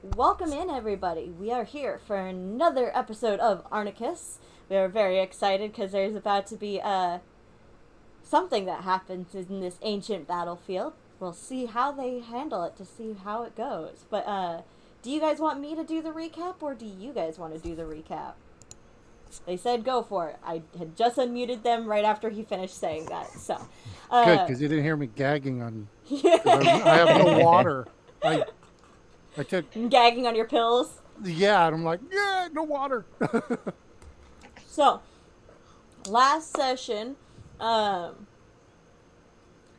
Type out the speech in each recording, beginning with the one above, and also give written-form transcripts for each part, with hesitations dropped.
Welcome in, everybody. We are here for another episode of Arnekus. We are very excited because there's about to be something that happens in this ancient battlefield. We'll see how they handle it to see how it goes. But do you guys want me to do the recap, or do you guys want to do the recap? They said go for it. I had just unmuted them right after he finished saying that. So Good, because you didn't hear me gagging on. I have no water. I took. Gagging on your pills. Yeah, and I'm like, yeah, no water. So, last session,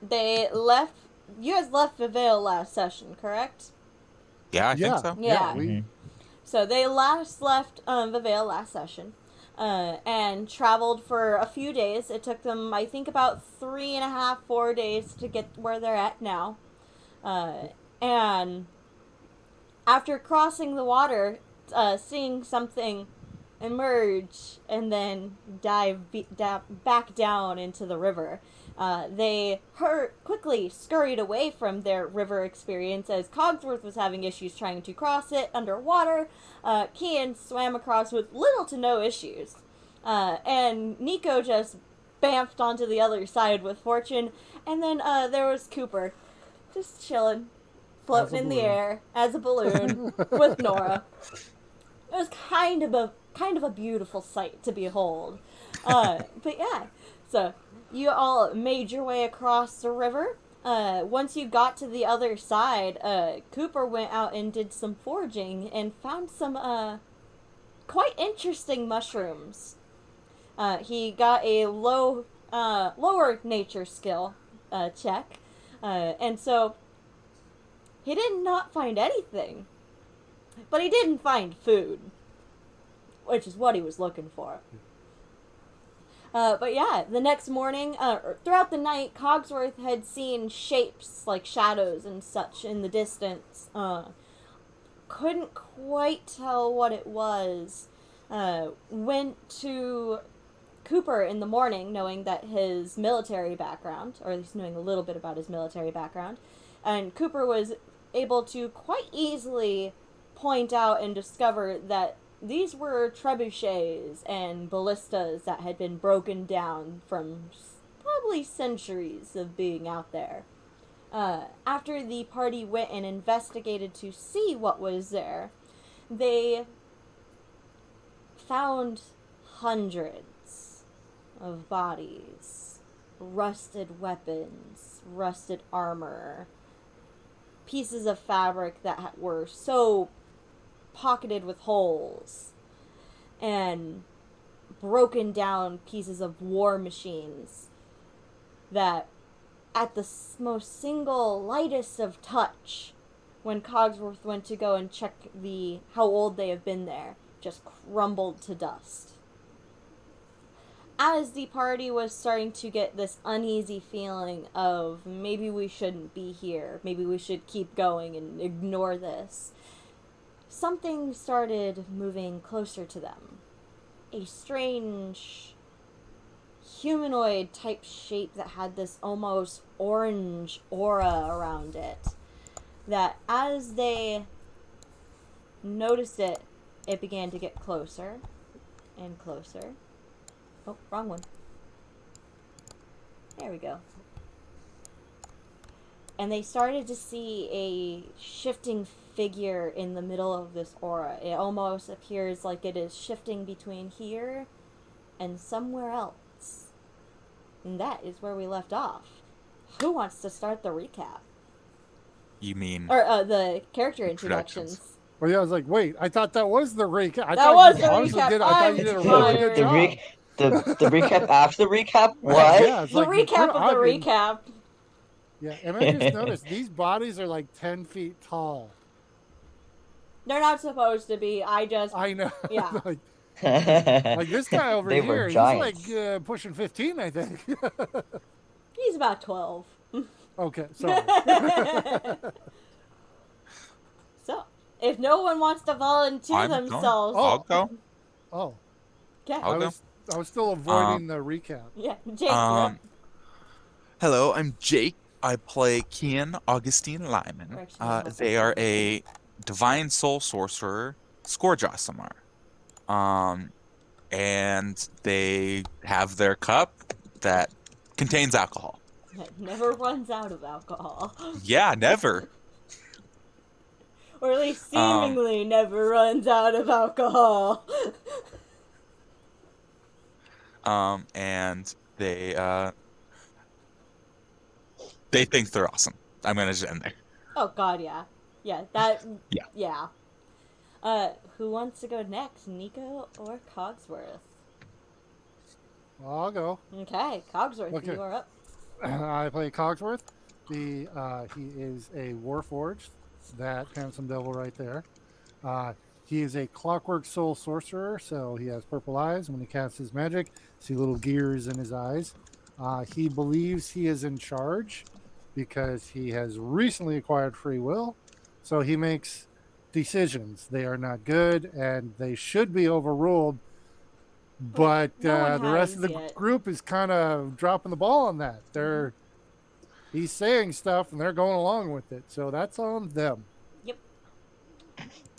they left. You guys left Vivale last session, correct? Yeah, I think so. Yeah. So they left Vivale last session, and traveled for a few days. It took them, I think, about 3.5, 4 days to get where they're at now. And after crossing the water, seeing something emerge and then dive back down into the river, they quickly scurried away from their river experience as Cogsworth was having issues trying to cross it underwater. Kian swam across with little to no issues. And Nico just bamfed onto the other side with Fortune. And then there was Cooper, just chilling, floating in the air as a balloon with Nora. It was kind of a beautiful sight to behold. But yeah, so you all made your way across the river. Once you got to the other side, Cooper went out and did some foraging and found some quite interesting mushrooms. He got a lower nature skill check, and so he did not find anything. But he didn't find food, which is what he was looking for. But yeah, the next morning, throughout the night, Cogsworth had seen shapes like shadows and such in the distance. Couldn't quite tell what it was. Went to Cooper in the morning, knowing that his military background, or at least knowing a little bit about his military background, and Cooper was able to quite easily point out and discover that these were trebuchets and ballistas that had been broken down from probably centuries of being out there. After the party went and investigated to see what was there, they found hundreds of bodies, rusted weapons, rusted armor, pieces of fabric that were so pocketed with holes, and broken down pieces of war machines that, at the most single lightest of touch, when Cogsworth went to go and check how old they have been there, just crumbled to dust. As the party was starting to get this uneasy feeling of maybe we shouldn't be here, maybe we should keep going and ignore this, something started moving closer to them. A strange humanoid type shape that had this almost orange aura around it, that as they noticed it, it began to get closer and closer. Oh, wrong one. There we go. And they started to see a shifting figure in the middle of this aura. It almost appears like it is shifting between here and somewhere else. And that is where we left off. Who wants to start the recap? You mean... Or the character introductions. Well, yeah, I was like, wait, I thought that was the recap. That was the recap. I thought you did a really good job. The recap after the recap? What? Yeah, the like recap of the recap. Yeah, and I just noticed these bodies are like 10 feet tall. They're not supposed to be. I know. Yeah. like this guy over here, he's like pushing 15, I think. He's about 12. Okay, sorry. So, if no one wants to volunteer themselves... I'll go. Oh. Okay. I was still avoiding the recap. Yeah, Jake. Hello, I'm Jake. I play Kian Augustine Lyman. They are a divine soul sorcerer Scourgeosamar. And they have their cup that contains alcohol. It never runs out of alcohol. Yeah, never. Or at least Um, seemingly never runs out of alcohol. and they think they're awesome. I'm gonna just end there. Oh god, yeah. Yeah, that... Yeah. Yeah. Who wants to go next? Nico or Cogsworth? Well, I'll go. Okay, Cogsworth, Okay. you are up. I play Cogsworth. He is a Warforged. That handsome devil right there. He is a Clockwork Soul Sorcerer, so he has purple eyes. When he casts his magic, see little gears in his eyes. He believes he is in charge because he has recently acquired free will, so he makes decisions. They are not good, and they should be overruled. But no one the rest has of the yet. group is kind of dropping the ball on that. He's saying stuff, and they're going along with it. So that's on them. Yep.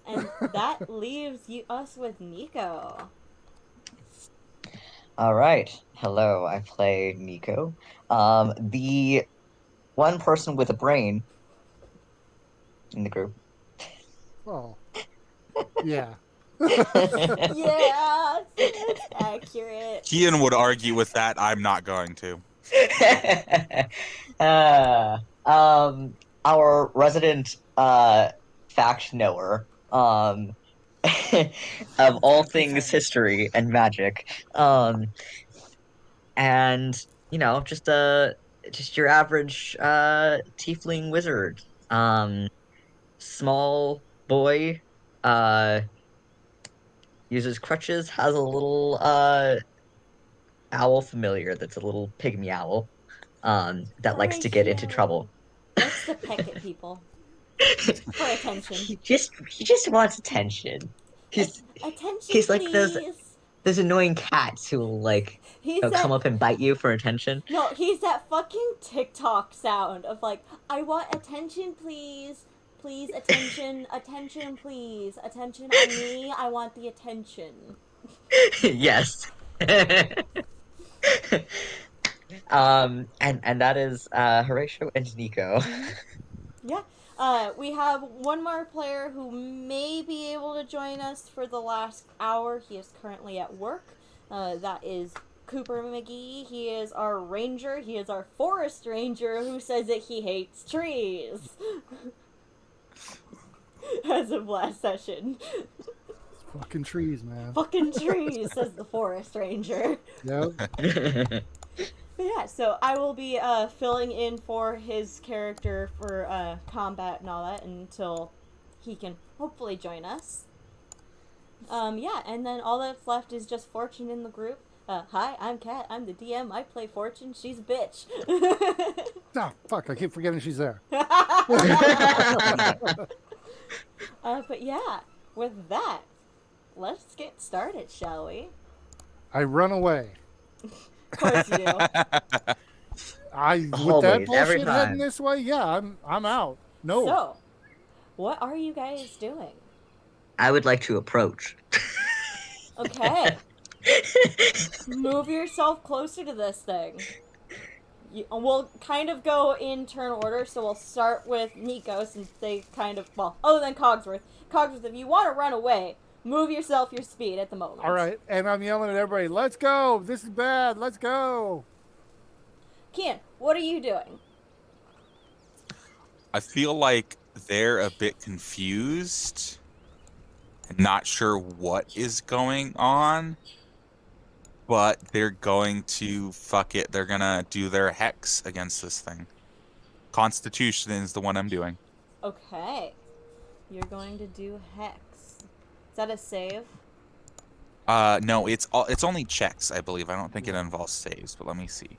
And that leaves us with Nico. All right. Hello, I play Nico. The one person with a brain in the group. Oh, yeah. Yeah, it's accurate. Kian would argue with that. I'm not going to. Our resident fact knower of all things history and magic. And just your average tiefling wizard. Small boy, uses crutches, has a little owl familiar that's a little pygmy owl that likes to get into trouble. Likes to peck at people for attention. He just wants attention. Attention, he's like please. those annoying cats who will they'll come up and bite you for attention. No, he's that fucking TikTok sound of like, I want attention, please. Please, attention, attention, please. Attention on me, I want the attention. Yes. And that is Horatio and Nico. Yeah. We have one more player who may be able to join us for the last hour. He is currently at work. That is Cooper McGee. He is our ranger. He is our forest ranger who says that he hates trees. As of last session. Fucking trees, man. Fucking trees, says the forest ranger. Yep. But yeah, so I will be filling in for his character for combat and all that until he can hopefully join us. Yeah, and then all that's left is just Fortune in the group. Hi, I'm Kat. I'm the DM. I play Fortune. She's a bitch. Ah, fuck, I keep forgetting she's there. But yeah, with that, let's get started, shall we? I run away. Of course you do. With Always, that every bullshit time. heading this way, yeah, I'm out. No. So, what are you guys doing? I would like to approach. Okay. Move yourself closer to this thing. We'll kind of go in turn order, so we'll start with Nico since they kind of, then Cogsworth. Cogsworth, if you want to run away, move yourself your speed at the moment. All right, and I'm yelling at everybody, let's go. This is bad. Let's go. Kian, what are you doing? I feel like they're a bit confused and not sure what is going on, but they're going to fuck it. They're gonna do their hex against this thing. Constitution is the one I'm doing. Okay. You're going to do Hex. Is that a save? No, it's only checks, I believe. I don't think it involves saves, but let me see.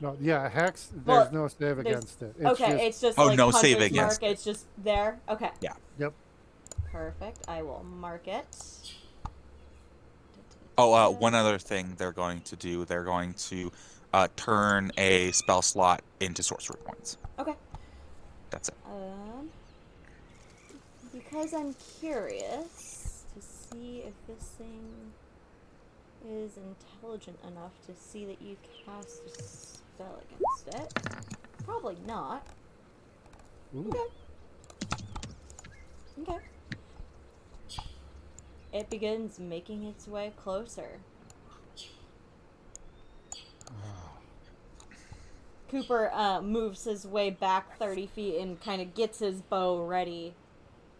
No, yeah, Hex, there's Well, no save against it. It's just Oh, like no Hunter's save mark. against it. It's just there? Okay. Yeah. Yep. Perfect. I will mark it. Oh, one other thing they're going to do. They're going to turn a spell slot into sorcery points. Okay. That's it. because I'm curious to see if this thing is intelligent enough to see that you cast a spell against it. Probably not. Ooh. Okay. It begins making its way closer. Cooper moves his way back 30 feet and kind of gets his bow ready.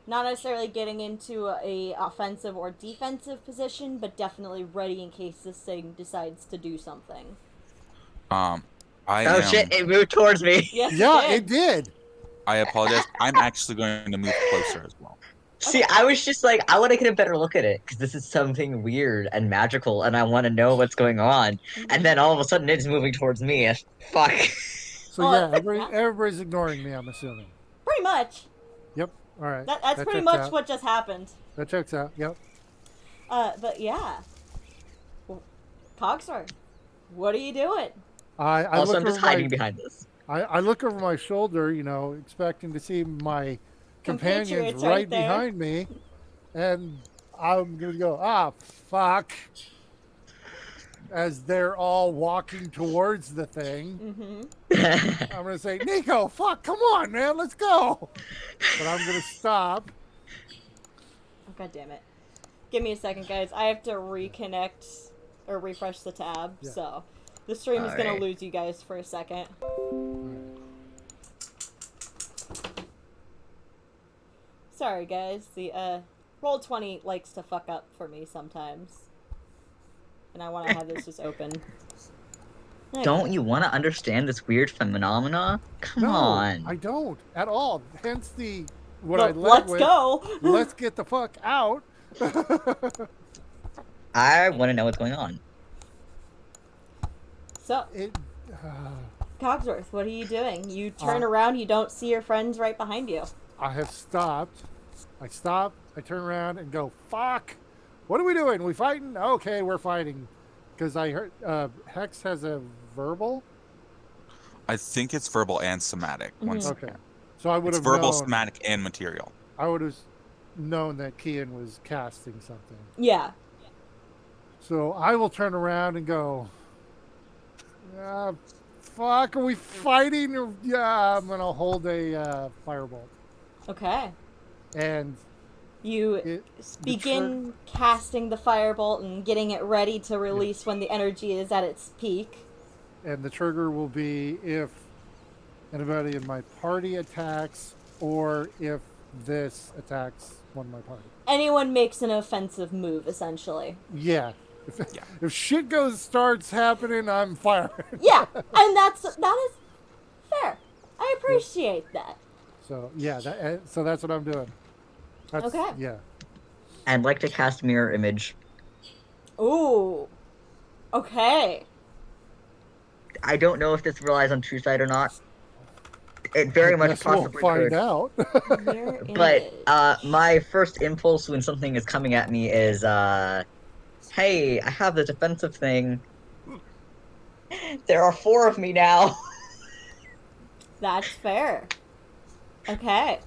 Not necessarily getting into a offensive or defensive position, but definitely ready in case this thing decides to do something. I Oh am. shit! It moved towards me. Yes, Yeah, it it did. I apologize. I'm actually going to move closer as well. See, I was just like, I want to get a better look at it because this is something weird and magical, and I want to know what's going on. And then all of a sudden, it's moving towards me. Fuck. So Oh, yeah, yeah. everybody's ignoring me, I'm assuming. Pretty much. Yep. All right. That's pretty checks much out. what just happened. That checks out. Yep. But yeah. Cogsworth, what are you doing? I Also, look I'm just over my- hiding behind this. I look over my shoulder, expecting to see my companions Compatriots right right there. behind me, and I'm gonna go, fuck, as they're all walking towards the thing. Mm-hmm. I'm gonna say, Nico, fuck, come on, man, let's go. But I'm gonna stop. Oh, God damn it. Give me a second, guys. I have to reconnect or refresh the tab, Yeah. so the stream is going Alright. to lose you guys for a second. Sorry, guys. The Roll20 likes to fuck up for me sometimes. And I want to have this just open. Okay. Don't you want to understand this weird phenomena? Come No, on. I don't at all. Hence what Well, I led let's with. go! Let's get the fuck out. I want to know what's going on. So, It. Cogsworth, what are you doing? You turn around, you don't see your friends right behind you. I have stopped. I stop. I turn around and go, fuck. What are we doing? We fighting? Okay, we're fighting. Because I heard Hex has a verbal. I think it's verbal and somatic. Once Okay. So I would it's have verbal, known. somatic, and material. I would have known that Kian was casting something. Yeah. So I will turn around and go, fuck, are we fighting? Or, yeah, I'm going to hold a firebolt. Okay. And You begin casting the firebolt and getting it ready to release when the energy is at its peak. And the trigger will be if anybody in my party attacks or if this attacks one of my party. Anyone makes an offensive move, essentially. Yeah. If shit starts happening, I'm firing. Yeah, and that is fair. I appreciate that. So yeah, so that's what I'm doing. Okay. Yeah. I'd like to cast mirror image. Ooh. Okay. I don't know if this relies on true sight or not. It very much Guess we'll possibly find could. out. Mirror But image. my first impulse when something is coming at me is, hey, I have the defensive thing. There are 4 of me now. That's fair. Okay.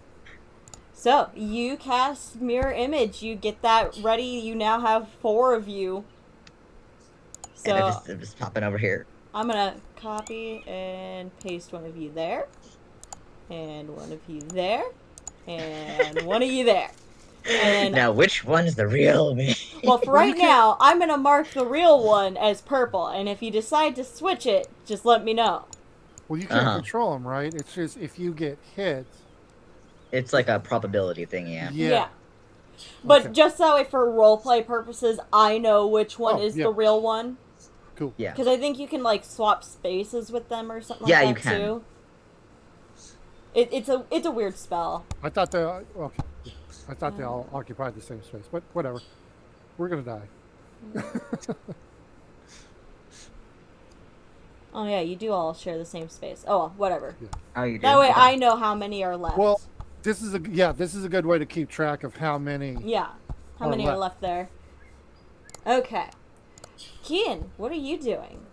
So, you cast mirror image. You get that ready. You now have 4 of you. So, And I'm just popping over here. I'm gonna copy and paste one of you there. And one of you there. And one of you there. And Now, which one's the real me? well, for right now, I'm gonna mark the real one as purple. And if you decide to switch it, just let me know. Well, you can't control them, right? It's just if you get hit. It's like a probability thing, yeah. Yeah. But Okay. just that way, for roleplay purposes, I know which one is yeah. the real one. Cool. Yeah. Because I think you can, like, swap spaces with them or something Yeah, like you that, can. too. It's a weird spell. I thought they all occupied the same space, but whatever. We're gonna die. Oh, yeah, you do all share the same space. Oh, well, whatever. Yeah. Oh, you do? That way Okay. I know how many are left. Well, this is a good way to keep track of how many. Yeah. How Or many are left. left there? Okay. Kian, what are you doing?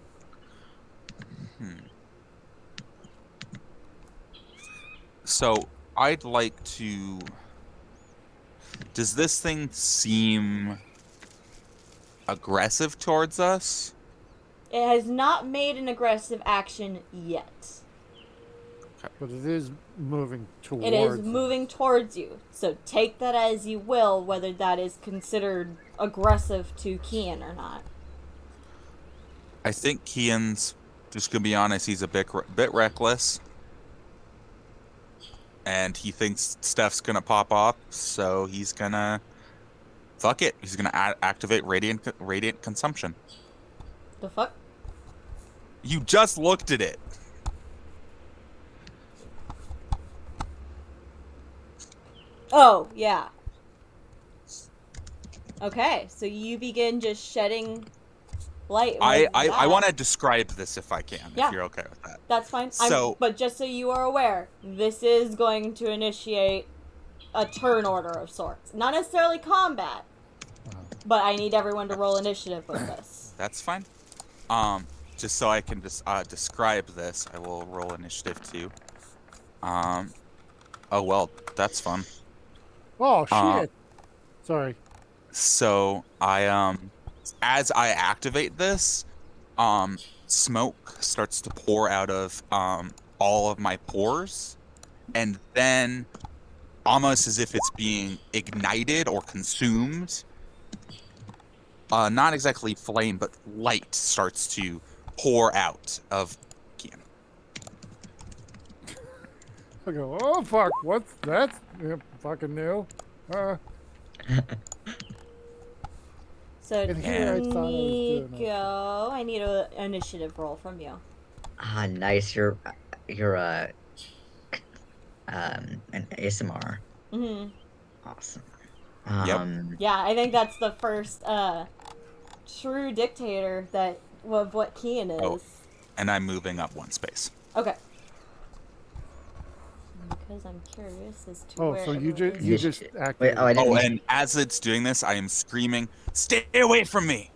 So I'd like to Does this thing seem aggressive towards us? It has not made an aggressive action yet. But it is moving towards. It is moving towards you. So take that as you will, whether that is considered aggressive to Kian or not. I think Kian's, just gonna be honest, he's a bit reckless. And he thinks Steph's gonna pop off, so he's gonna... Fuck it. He's gonna activate radiant consumption. The fuck? You just looked at it. Oh, yeah. Okay, so you begin just shedding light. I want to describe this if I can, Yeah. if you're okay with that. That's fine. But just so you are aware, this is going to initiate a turn order of sorts. Not necessarily combat, but I need everyone to roll initiative with this. That's fine. Just so I can describe this, I will roll initiative too. Oh well, that's fun. Oh shit! Sorry. So I as I activate this, smoke starts to pour out of all of my pores, and then almost as if it's being ignited or consumed. Not exactly flame, but light starts to pour out of Kian. I go, oh fuck, what's that? Yeah, fucking new. So, And here I thought I was doing it. Nico, I need an initiative roll from you. Ah, nice. You're an ASMR. Mm-hmm. Awesome. Yep. Yeah, I think that's the first true dictator of what Kian is. Oh. And I'm moving up one space. Okay. Because I'm curious as to Oh, where so you everyone just is. activated. I didn't. And as it's doing this, I am screaming, "Stay away from me!"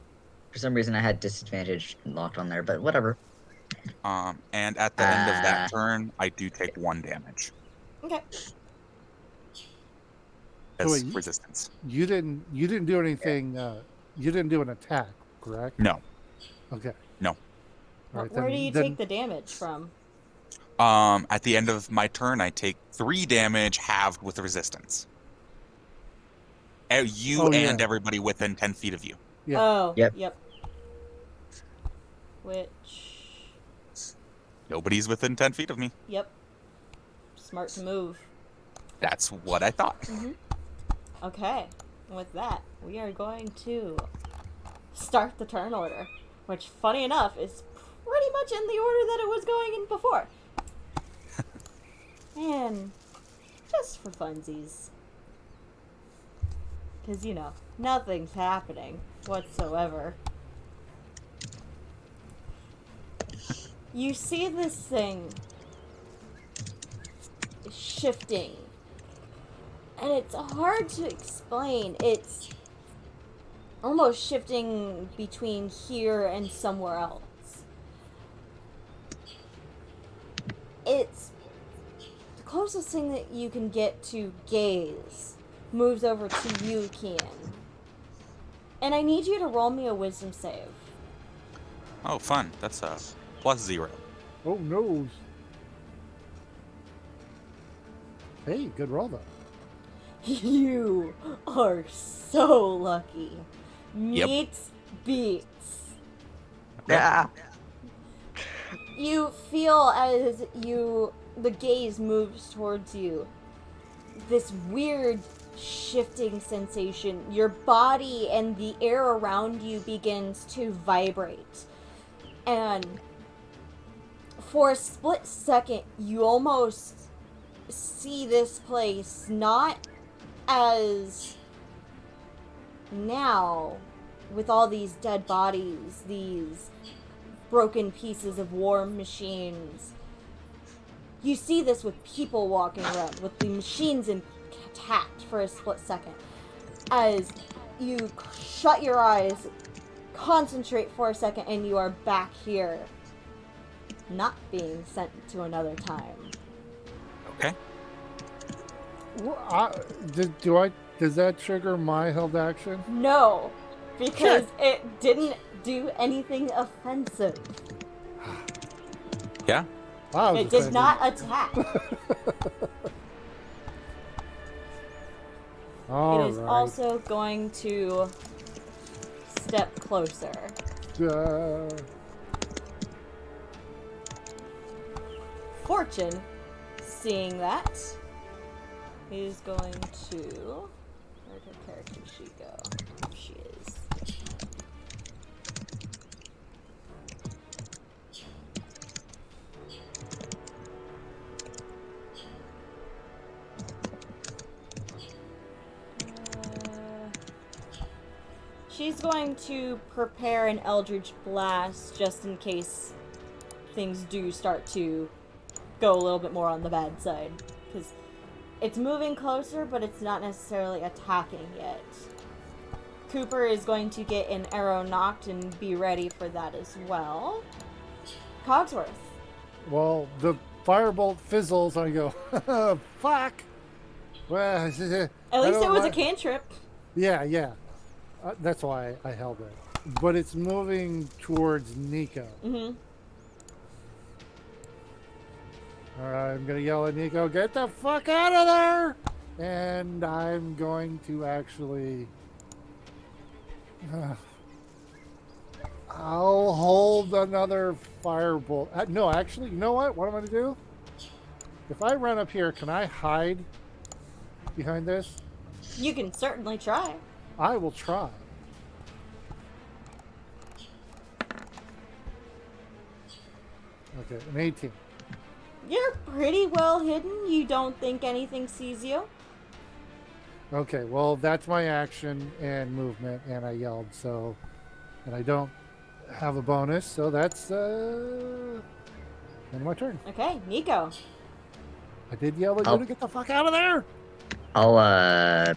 For some reason, I had disadvantage locked on there, but whatever. And at the end of that turn, I do take 1 damage Okay. So as wait, resistance. You didn't do anything. You didn't do an attack, correct? No. Okay. No. All right, Where do you then- take the damage from? At the end of my turn, I take 3 damage halved with resistance. You Oh, and yeah. everybody within 10 feet of you. Yeah. Oh, Yep. Which, Nobody's within 10 feet of me. yep. Smart to move. That's what I thought. Okay. With that, we are going to start the turn order, which, funny enough, is pretty much in the order that it was going in before. And just for funsies. Because, nothing's happening whatsoever. You see this thing shifting. And it's hard to explain. It's almost shifting between here and somewhere else. It's the closest thing that you can get to gaze moves over to you, Kian. And I need you to roll me a wisdom save. Oh, fun. That's a +0. Oh no. Hey, good roll though. You are so lucky. Yep. Meets beats. Yeah. You feel as the gaze moves towards you, this weird shifting sensation. Your body and the air around you begins to vibrate. And for a split second, you almost see this place not as now, with all these dead bodies, these broken pieces of war machines. You see this with people walking around, with the machines intact for a split second. As you shut your eyes, concentrate for a second, and you are back here, not being sent to another time. Okay. Do I Does that trigger my held action? No, because it didn't do anything offensive. Yeah. Wow, It did not attack. All It is right. also going to step closer. Fortune, seeing that, is going to... Where'd her character sheet go? There she is. She's going to prepare an Eldritch Blast just in case things do start to go a little bit more on the bad side. Because it's moving closer, but it's not necessarily attacking yet. Cooper is going to get an arrow knocked and be ready for that as well. Cogsworth. Well, the firebolt fizzles. I go, fuck. Well, At least it was a cantrip. Yeah. That's why I held it. But it's moving towards Nico. Mm-hmm. All right, I'm going to yell at Nico, get the fuck out of there! And I'm going to actually... I'll hold another firebolt. No, actually, you know what? What I'm going to do? If I run up here, can I hide behind this? You can certainly try. I will try. Okay, an 18. You're pretty well hidden. You don't think anything sees you. Okay, well, that's my action and movement, and I yelled, so... And I don't have a bonus, so that's, end of my turn. Okay, Nico. I did yell at you to get the fuck out of there! I'll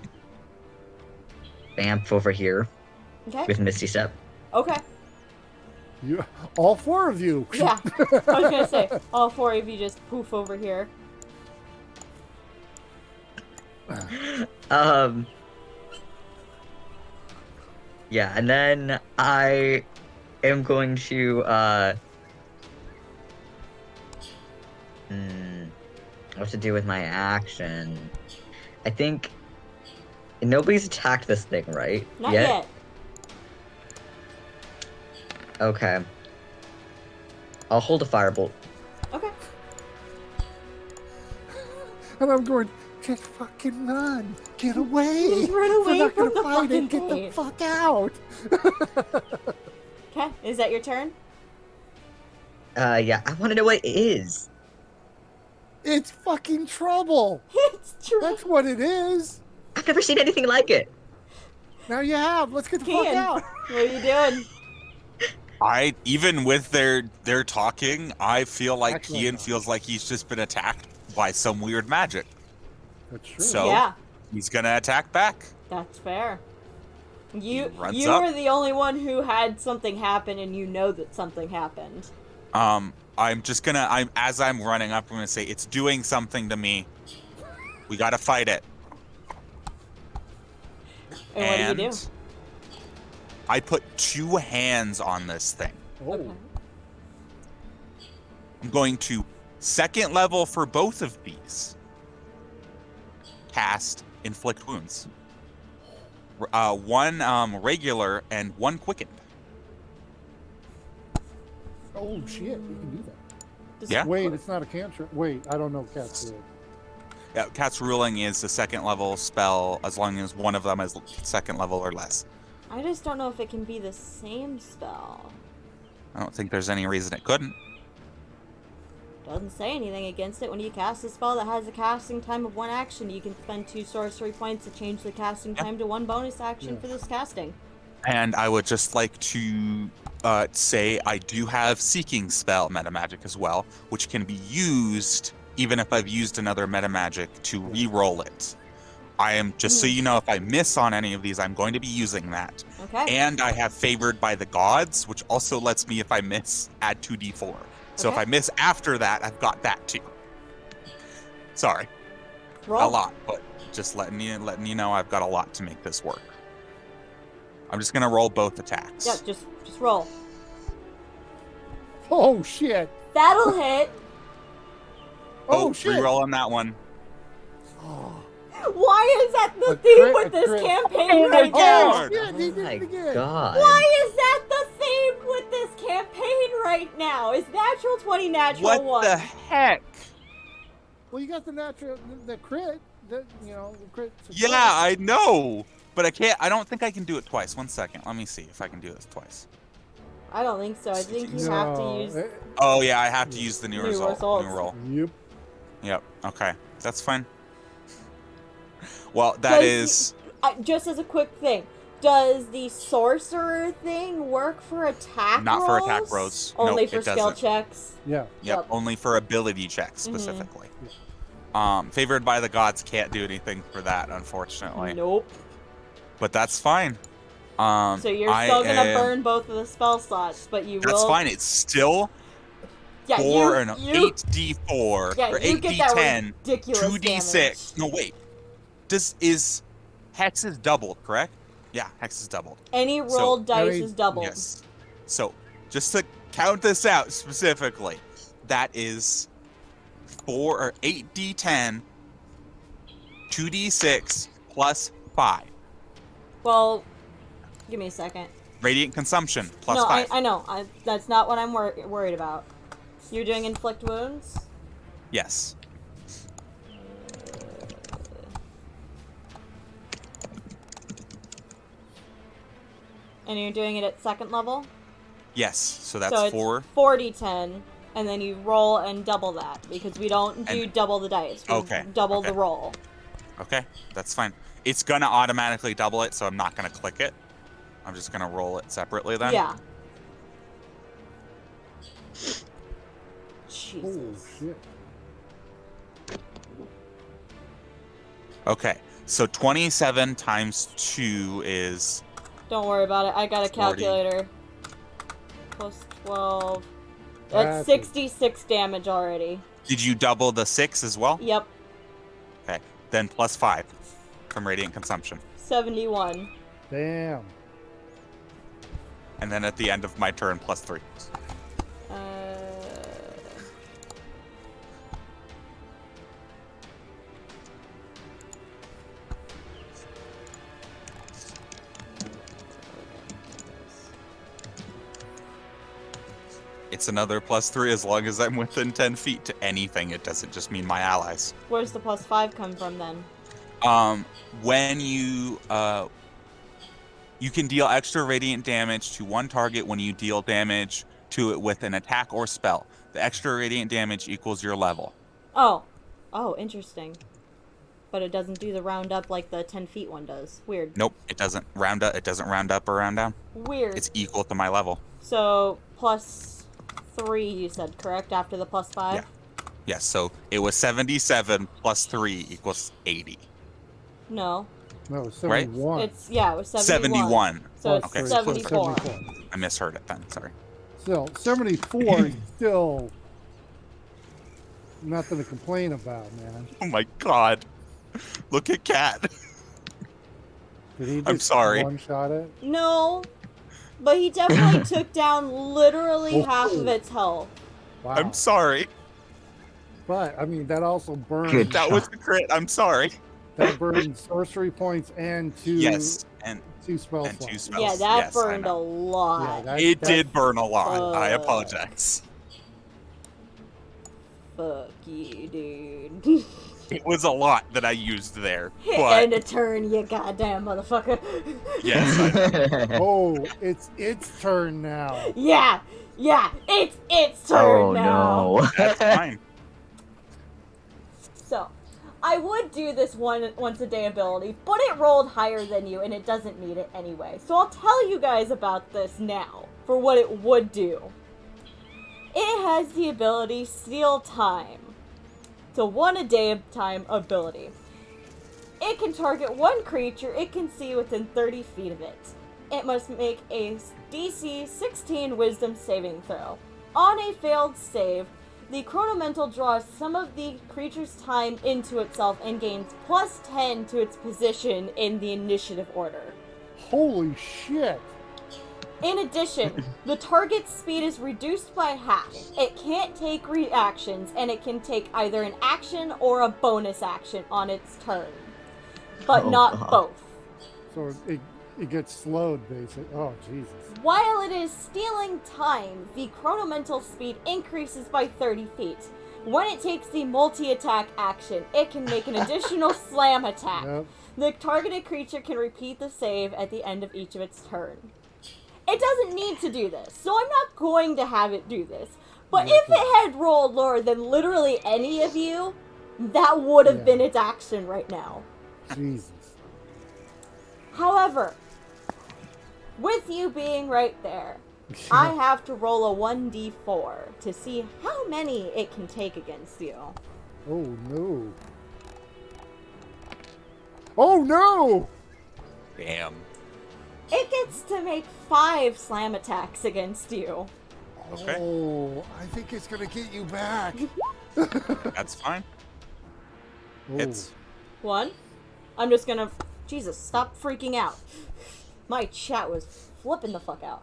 bamf over here Okay. with Misty Step. Okay. You, all four of you! Yeah. I was gonna say, all four of you just poof over here. Yeah, and then I am going to what to do with my action? I think nobody's attacked this thing, right? Not yet. Okay. I'll hold a firebolt. Okay. And I'm going, just fucking run! Get away! Run away We're not from gonna the fight fucking it! Get the cave. fuck out! Okay, is that your turn? Yeah, I want to know what it is. It's fucking trouble! It's true. That's what it is! I've never seen anything like it. Now you have! Let's get the fuck Kian, out! what are you doing? Even with their talking, I feel like Excellent. Kian feels like he's just been attacked by some weird magic. That's true. So Yeah, he's gonna attack back. that's fair. You runs up. were the only one who had something happen, and you know that something happened. As I'm running up, I'm gonna say it's doing something to me. We gotta fight it. And what do you do? I put 2 hands on this thing. Oh. Okay. I'm going to second level for both of these. Cast inflict wounds. 1 regular and 1 quickened. Oh shit, you can do that. Just Yeah. Wait, it's not a cantrip. Wait, I don't know if that's it. Yeah, Cat's Ruling is a second level spell as long as one of them is second level or less. I just don't know if it can be the same spell. I don't think there's any reason it couldn't. Doesn't say anything against it. When you cast a spell that has a casting time of 1 action, you can spend 2 sorcery points to change the casting time to 1 bonus action for this casting. And I would just like to say I do have Seeking Spell metamagic as well, which can be used even if I've used another metamagic to re-roll it. I am, just so you know, if I miss on any of these, I'm going to be using that. Okay. And I have Favored by the Gods, which also lets me, if I miss, add 2d4. So if Okay. I miss after that, I've got that too. Sorry. Roll. A lot, but Just letting you know I've got a lot to make this work. I'm just gonna roll both attacks. Yeah, just roll. Oh shit! That'll hit. Oh shit! Reroll on that one. Oh, Why is that the A theme crit, with a this crit. campaign Oh right my now? God. yeah, he Oh did my it again. god. Why is that the theme with this campaign right now? Is natural 20 natural What 1? the heck? Well, you got the crit. The crit. Yeah, I know, but I don't think I can do it twice. 1 second. Let me see if I can do this twice. I don't think so. I think you have to use... Oh yeah, I have to use the new New result. results. New roll. Yep. Yep. Okay, that's fine. Well, that is. Just as a quick thing, does the sorcerer thing work for attack Not rolls? for attack rolls. Only Nope, for it skill doesn't. checks? Yeah. Yep, only for ability checks specifically. Favored by the gods can't do anything for that, unfortunately. Nope. But that's fine. So you're still gonna burn both of the spell slots, but you will... That's fine. It's still Yeah, 8d4 yeah, or you get that 8d10, ridiculous 2d6. No, wait. Is hex is doubled, correct? Yeah, hex is doubled. Any rolled dice every- is doubled. Yes. So, just to count this out specifically, that is 8d10, 2d6 plus 5. Well, give me a second. Radiant consumption plus no, 5. I know. That's not what I'm worried about. You're doing inflict wounds? Yes. And you're doing it at second level? Yes. So that's so it's 4. 4d10, and then you roll and double that, because we don't do double the dice. We double the roll. Okay, that's fine. It's gonna automatically double it, so I'm not gonna click it. I'm just gonna roll it separately then. Yeah. Oh Jesus. shit. Okay, so 27 times 2 is... Don't worry about it. I got a 40. calculator. Plus 12. That's That's 66 damage already. Did you double the 6 as well? Yep. Okay, then plus 5 from radiant consumption. 71. Damn. And then at the end of my turn, plus 3. Uh... It's another plus 3 as long as I'm within 10 feet to anything. It doesn't just mean my allies. Where's the plus 5 come from then? When you can deal extra radiant damage to one target when you deal damage to it with an attack or spell. The extra radiant damage equals your level. Oh. Oh, interesting. But it doesn't do the round up like the 10 feet one does. Weird. Nope, it doesn't round up. It doesn't round up or round down. Weird. It's equal to my level. So, plus 3 you said, correct? After the plus 5? Yeah. Yes, so it was 77 plus 3 equals 80. No. No, it's Right? 71. It was 71. 71. So it's Okay, 74. I misheard it then. Sorry. Still, 74 is still nothing to complain about, man. Oh my god. Look at Cat. Did he just I'm sorry. one-shot it? No. But he definitely took down literally half of its health. Wow. I'm sorry. But, I mean, that also burns... Good. That was the crit. I'm sorry. That burned sorcery points and two, Yes, and two spell and 2 slots. spells. Yeah, that Yes, I burned a know. lot. Yeah, It did burn a lot. I Fuck. apologize. Fuck you, dude. It was a lot that I used there. End But a turn, you goddamn motherfucker. yes, I know. Oh, it's its turn now. Yeah, it's turn Oh now. no. That's fine. So, I would do this once a day ability, but it rolled higher than you, and it doesn't need it anyway. So I'll tell you guys about this now, for what it would do. It has the ability Steal Time. It's a 1 a day time ability. It can target one creature it can see within 30 feet of it. It must make a DC 16 Wisdom saving throw. On a failed save, The Chronomental draws some of the creature's time into itself and gains +10 to its position in the initiative order. Holy shit! In addition, the target's speed is reduced by half. It can't take reactions, and it can take either an action or a bonus action on its turn. But not both. So it gets slowed, basically. Oh, Jesus. While it is stealing time, the Chronomental speed increases by 30 feet. When it takes the multi-attack action, it can make an additional slam attack. Yep. The targeted creature can repeat the save at the end of each of its turn. It doesn't need to do this, so I'm not going to have it do this. But if it had rolled lower than literally any of you, that would have been its action right now. Jesus. However, with you being right there, I have to roll a 1d4 to see how many it can take against you. Oh, no. Oh, no! Damn. It gets to make 5 slam attacks against you. Okay. Oh, I think it's going to get you back. That's fine. Oh. Hits. 1. I'm just gonna... Jesus, stop freaking out. My chat was flipping the fuck out.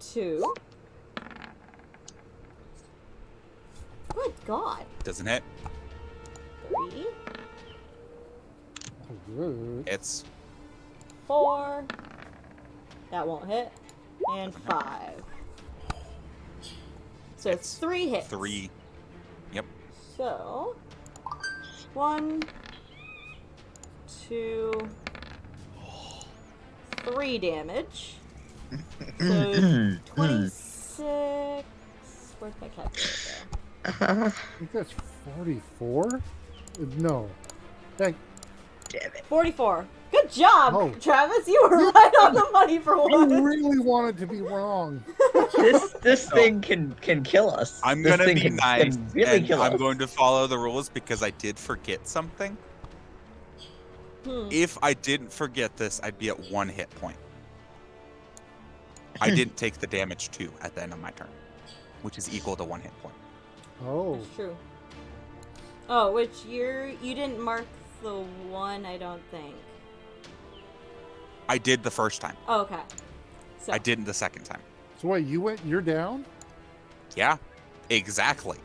2. Good God. Doesn't hit. 3. Oh, good. Hits. 4. That won't hit. And 5. So it's 3 hits. 3. Yep. So 1, 2, 3 damage. So 26. Where's my calculator? I think that's 44? No. Thank 44. Good job, Oh. Travis. You were right on the money for I once. really wanted to be wrong. This thing can kill us. I'm This gonna thing be nice, can really and kill I'm us. going to follow the rules because I did forget something. If I didn't forget this, I'd be at 1 hit point. I didn't take the damage 2 at the end of my turn, which is equal to 1 hit point. Oh. That's true. Oh, which you didn't mark the 1, I don't think. I did the first time. Oh, okay. So I didn't the second time. So wait, you're down? Yeah, exactly.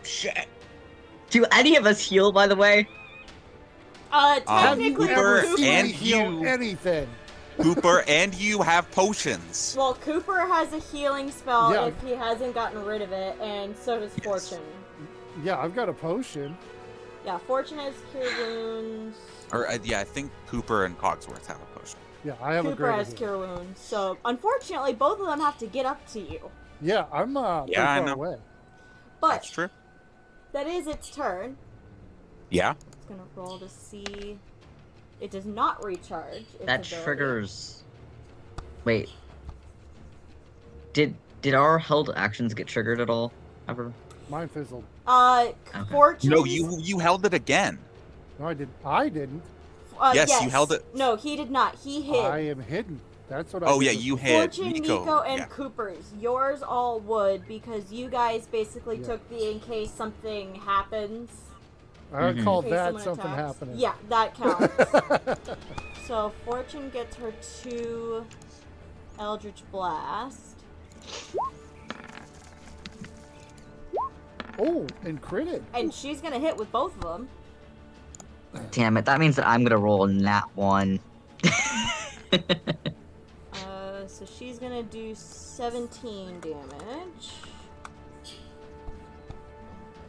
Shit. Do any of us heal, by the way? technically, Cooper Cooper, and heal you- anything. Cooper and you have potions. well, Cooper has a healing spell Yeah. if he hasn't gotten rid of it, and so does Fortune. Yeah, I've got a potion. Yeah, Fortune has Cure Wounds. Or yeah, I think Cooper and Cogsworth have a potion. Yeah, I have a Cooper great has Cure Wounds. So, unfortunately, both of them have to get up to you. Yeah, I'm pretty Yeah, I far know. away. But That's true. that is its turn. Yeah. It's gonna roll to see. It does not recharge. Its That ability. triggers. Wait. Did our held actions get triggered at all? Ever? Mine fizzled. Okay. Fortune. No, you held it again. No, I didn't. I didn't. Yes, you held it. No, he did not. He hid. I am hidden. That's what I Oh yeah, did. you hit Fortune, Nico. Nico, and Yeah. Cooper's. Yours all would because you guys basically Yeah. took the in case something happens. I Mhm. called In case that someone something attacks. happening. Yeah, that counts. So Fortune gets her 2 Eldritch Blast. Oh, and critted. And she's gonna hit with both of them. Damn it! That means that I'm gonna roll a nat 1. So she's gonna do 17 damage.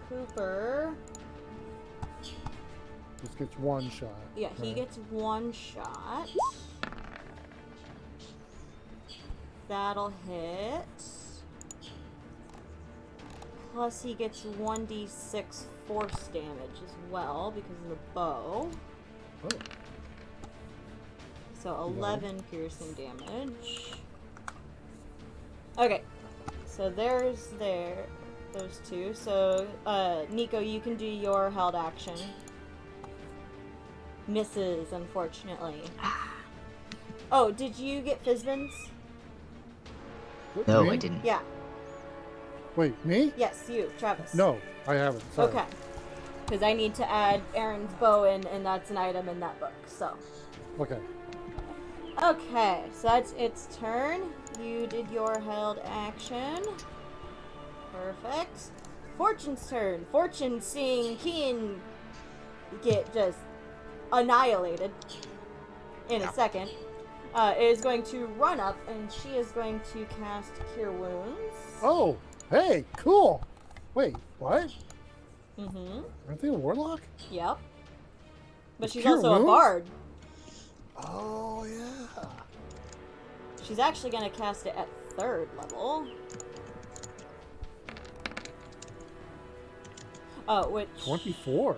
Cooper. Just gets one shot. Yeah, he Right. gets 1 shot. That'll hit. Plus he gets 1d6 force damage as well because of the bow. Oh. So 11 piercing damage. Okay. So there's those 2. So Nico, you can do your held action. Misses, unfortunately. Oh, did you get Fizzbins? No, Me? I didn't. Yeah. Wait, me? Yes, you, Travis. No, I haven't. Sorry. Okay. Because I need to add Aaron's bow in, and that's an item in that book, so. Okay. Okay, so that's its turn. You did your held action. Perfect. Fortune's turn. Fortune, seeing Keen get just annihilated in a second, is going to run up, and she is going to cast Cure Wounds. Oh, hey, cool. Wait, what? Mm-hmm. Aren't they a warlock? Yep. But she's Cure also Wounds? a bard. Oh, yeah. She's actually going to cast it at 3rd level. Which... 24.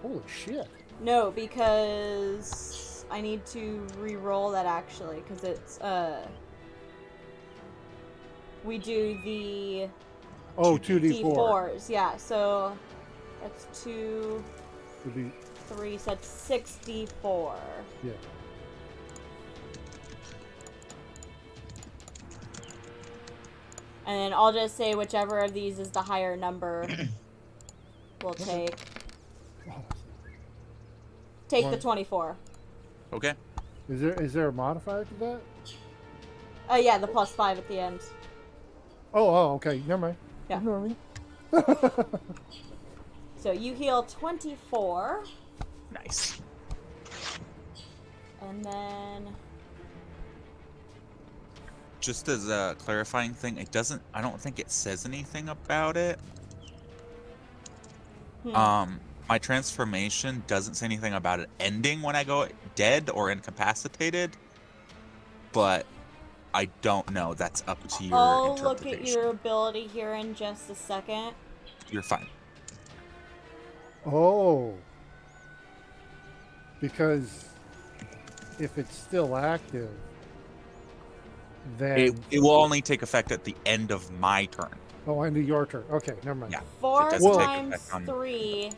Holy shit. No, because I need to re-roll that actually, because it's, we do the Oh, 2d4. D4s, yeah, so that's 2, Would be, 3, so that's 6d4. yeah. And then I'll just say whichever of these is the higher number we'll take. Take the 24. Okay. Is there a modifier to that? Yeah, the +5 at the end. Oh, okay. Never mind. Yeah. Ignore me. So you heal 24, Nice. and then... Just as a clarifying thing, I don't think it says anything about it. My transformation doesn't say anything about it ending when I go dead or incapacitated, but I don't know. That's up to your I'll look interpretation. at your ability here in just a second. You're fine. Oh. Because if it's still active, then... It will only take effect at the end of my turn. Oh, end of your turn. Okay, never mind. Yeah. 4 doesn't take times effect on- 3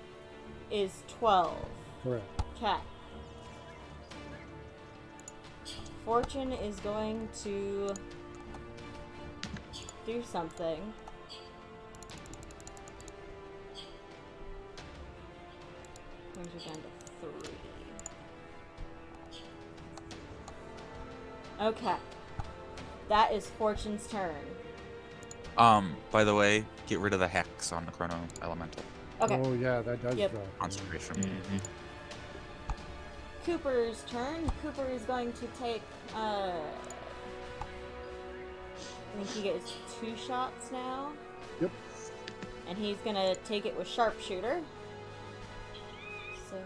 is 12. Correct. Okay. Fortune is going to do something. Brings her down to 3. Okay. That is Fortune's turn. By the way, get rid of the hex on the chrono elemental Okay. Oh, yeah, that does Yep. drop. concentration. Mhm. Cooper's turn. Cooper is going to take, I think he gets 2 shots now. Yep. And he's gonna take it with sharpshooter. So,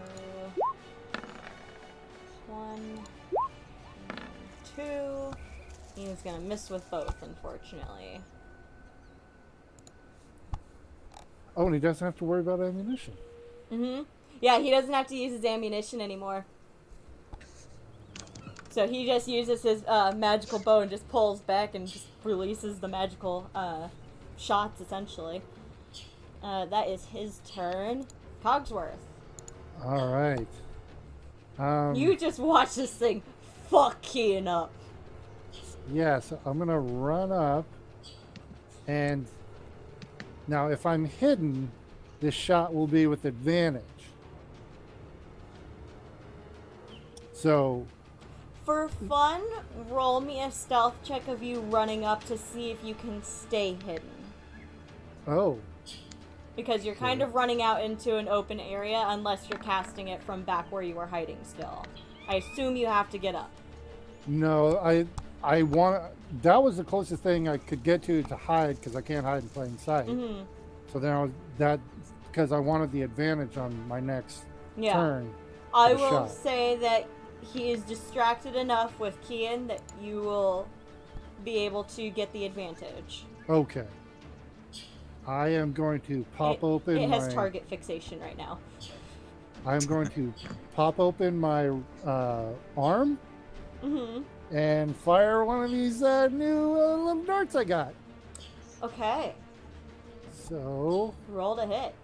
1, 2. He's gonna miss with both, unfortunately. Oh, and he doesn't have to worry about ammunition. Mm-hmm. Yeah, he doesn't have to use his ammunition anymore. So he just uses his magical bow and just pulls back and just releases the magical shots, essentially. That is his turn. Cogsworth. All right. You just watch this thing fucking up. Yeah, so I'm going to run up. And now if I'm hidden, this shot will be with advantage. So, For fun, roll me a stealth check of you running up to see if you can stay hidden. oh, Because you're kind of running out into an open area unless you're casting it from back where you were hiding still. I assume you have to get up. no, I want... That was the closest thing I could get to hide, because I can't hide in plain sight. Mm-hmm. So then I was... Because I wanted the advantage on my next Yeah. turn. I the will shot. say that he is distracted enough with Kian that you will be able to get the advantage. Okay. I am going to pop open It has my... target fixation right now. I'm going to pop open my arm Mm-hmm. and fire one of these new little darts I got. Okay. So, Roll to hit.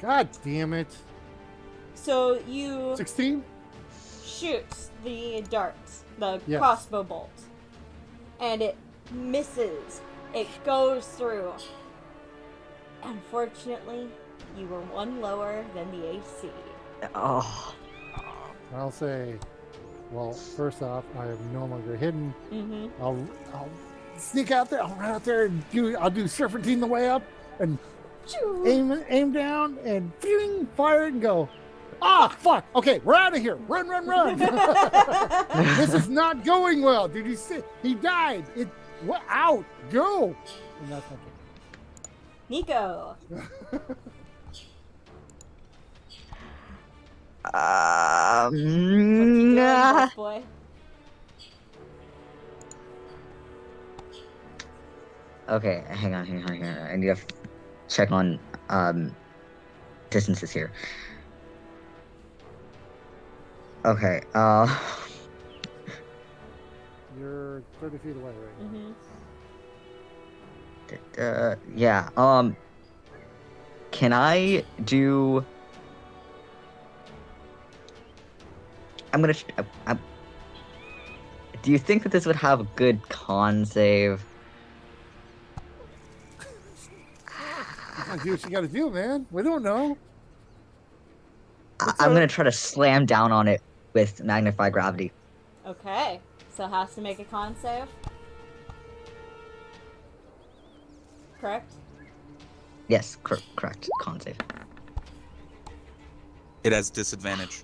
god damn it. So you... 16? shoots the dart, the Yes. crossbow bolt, and it misses. It goes through. Unfortunately, you were one lower than the AC. Oh. I'll say, well, first off, I am no longer hidden. Mm-hmm. I'll sneak out there. I'll run out there and I'll do serpentine the way up and aim down and fire it and go. Ah, fuck. Okay, we're out of here. Run. This is not going well. Did you see? He died. Out. Go. And that's my turn. Nico. What you doing, boss boy? Okay, hang on. I need to check on distances here. Okay, You're 30 feet away, right? Mm-hmm. yeah, can I do... do you think that this would have a good con save? You gotta do what you gotta do, man. We don't know. I'm gonna try to slam down on it with Magnify Gravity. Okay, so it has to make a con save. Correct? Yes, correct. Con save. It has disadvantage.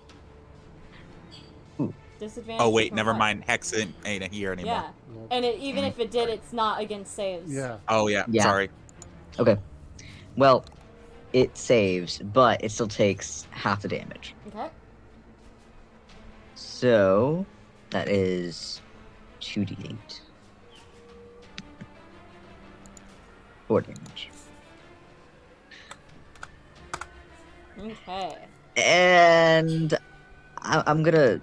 Disadvantage. Oh wait, from never what? mind. Hex ain't here anymore. Yeah, and even if it did, it's not against saves. Yeah. Oh yeah. Yeah. Sorry. Okay. Well, it saves, but it still takes half the damage. Okay. So, that is 2d8. 4 damage. Okay. And I'm gonna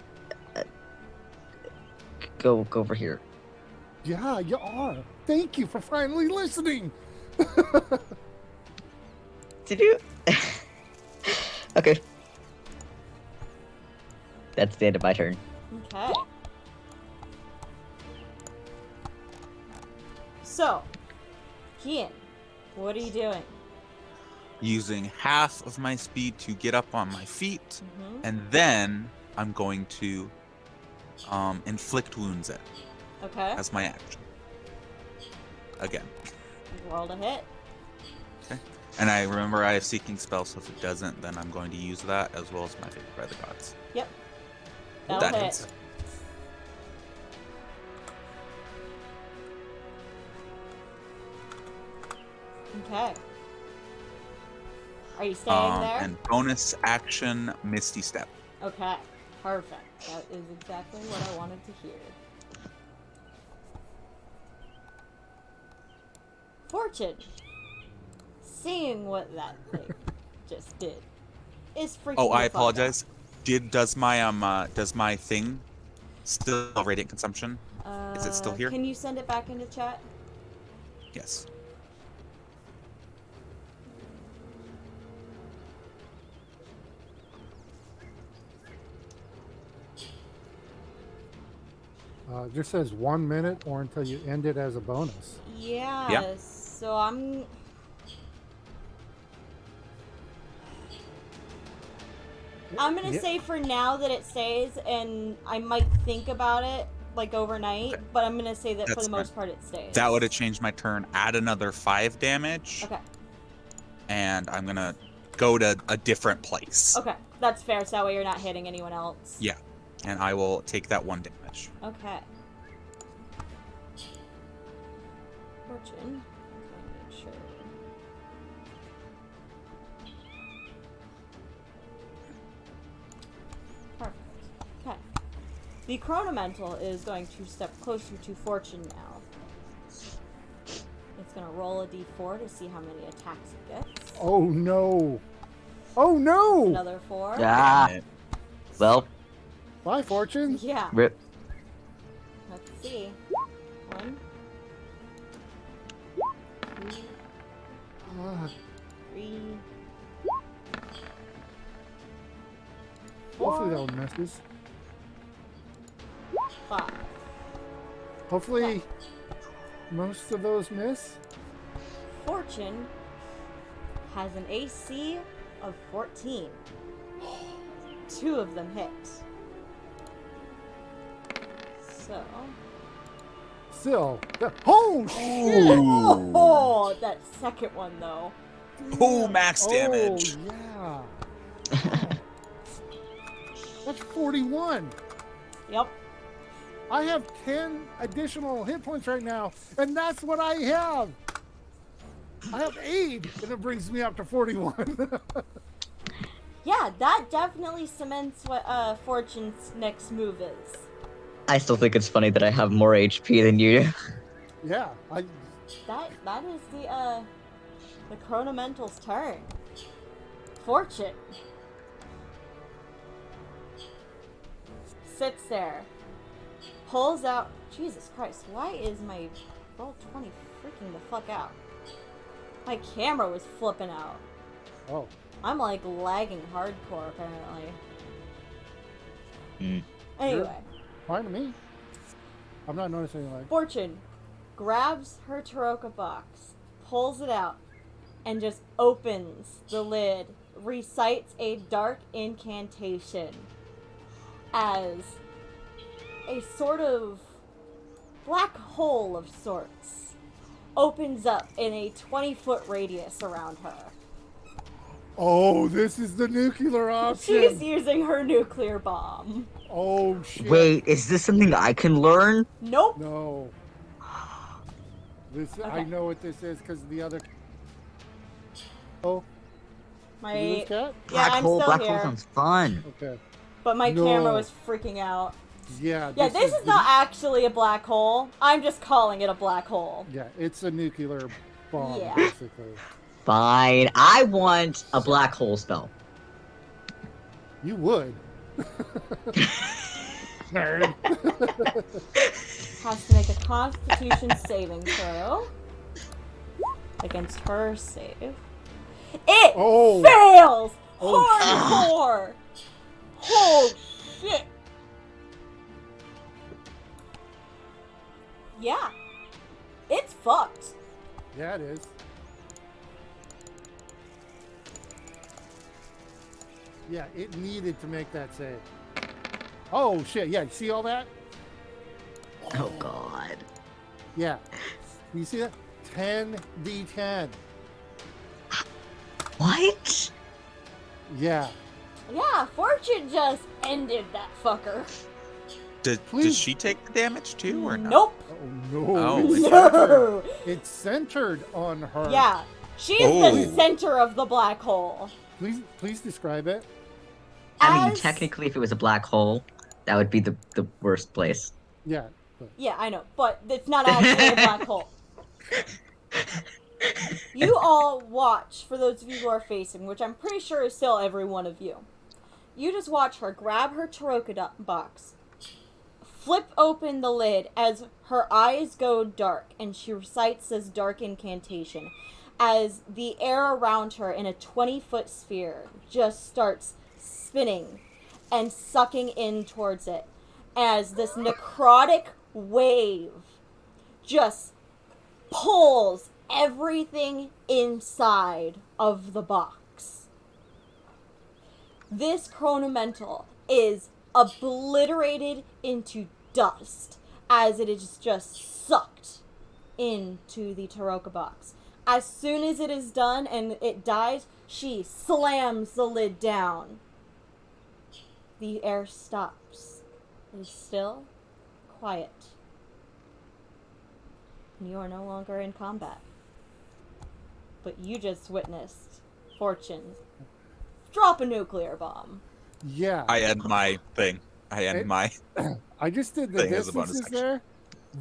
go over here. Yeah, you are. Thank you for finally listening. Did you? Okay. That's the end of my turn. Okay. So, Kian, what are you doing? Using half of my speed to get up on my feet, Mm-hmm. and then I'm going to inflict wounds it Okay. as my action. Again. Roll to hit. And I remember I have Seeking Spell, so if it doesn't, then I'm going to use that as well as my Favorite by the Gods. Yep. That'll That hit. hits. Okay. Are you staying there? And bonus action, Misty Step. Okay. Perfect. That is exactly what I wanted to hear. Fortune, seeing what that thing just did, is freaking. Oh, I the fuck apologize. Does my thing still radiant consumption? out. Is it still here? Can you send it back into chat? Yes. It just says 1 minute or until you end it as a bonus. Yeah. Yeah. So I'm gonna Yeah. say for now that it stays, and I might think about it like overnight, Okay. but I'm gonna say that for That's the most part it stays. That would have changed my turn. Add another 5 damage, Okay. and I'm gonna go to a different place. Okay, that's fair. So that way you're not hitting anyone else. Yeah, and I will take that 1 damage. Okay. Fortune. Make sure. Perfect. Okay. The Chronomental is going to step closer to Fortune now. It's going to roll a d4 to see how many attacks it gets. Oh no! Oh no! Another 4. Ah, Damn it. well, Bye, Fortune. Yeah. rip. Let's see. 1, 2, Ah, 3, hopefully 4, that one misses. 5. Hopefully, most of those miss. Fortune has an AC of 14. 2 of them hit. So. Still, oh shit! Oh, that second one though. Oh, max damage. Oh yeah. That's 41. Yep. I have 10 additional hit points right now, and that's what I have. I have 8, and it brings me up to 41. Yeah, that definitely cements what Fortune's next move is. I still think it's funny that I have more HP than you do. Yeah, That is the Chronomental's turn. Fortune sits there, pulls out. Jesus Christ! Why is my roll 20 freaking the fuck out? My camera was flipping out. Oh. I'm like lagging hardcore apparently. Hmm. Anyway, Fine to me. I'm not noticing like. Fortune grabs her Taroka box, pulls it out, and just opens the lid, recites a dark incantation as a sort of black hole of sorts opens up in a 20-foot radius around her. Oh, this is the nuclear option. She's using her nuclear bomb. Oh shit. Wait, is this something I can learn? Nope. No. This I know what this is because the other. Oh, My did you lose cat? yeah, I'm still Black here, hole sounds fun. Okay. but my No. camera was freaking out. Yeah. Yeah, this is not actually a black hole. I'm just calling it a black hole. Yeah, it's a nuclear bomb, Yeah. basically. Fine. I want a black hole spell. You would. Nerd. Has to make a Constitution saving throw against her save. It Oh. fails Oh, hardcore. Oh shit! Yeah, it's fucked. Yeah, it is. Yeah, it needed to make that save. Oh shit! Yeah, you see all that? Oh god. Yeah. You see that? 10d10. What? Yeah. Yeah, Fortune just ended that fucker. Does Please. she take the damage too, or not? Nope. Oh no. Oh. It's No. centered. It's centered on her. Yeah, she is the Oh. center of the black hole. Please describe it. I mean, As- technically, if it was a black hole, that would be the worst place. Yeah. But Yeah, I know, but it's not actually a black hole. You all watch, for those of you who are facing, which I'm pretty sure is still every one of you. You just watch her grab her Taroka box, flip open the lid as her eyes go dark, and she recites this dark incantation as the air around her in a 20-foot sphere just starts spinning and sucking in towards it as this necrotic wave just pulls everything inside of the box. This chronomental is obliterated into dust as it is just sucked into the Taroka box. As soon as it is done and it dies, she slams the lid down. The air stops. It is still, quiet. And you are no longer in combat. But you just witnessed Fortune drop a nuclear bomb. yeah. I end my thing. I end It- my. I just did the Thing as a bonus distances action. there.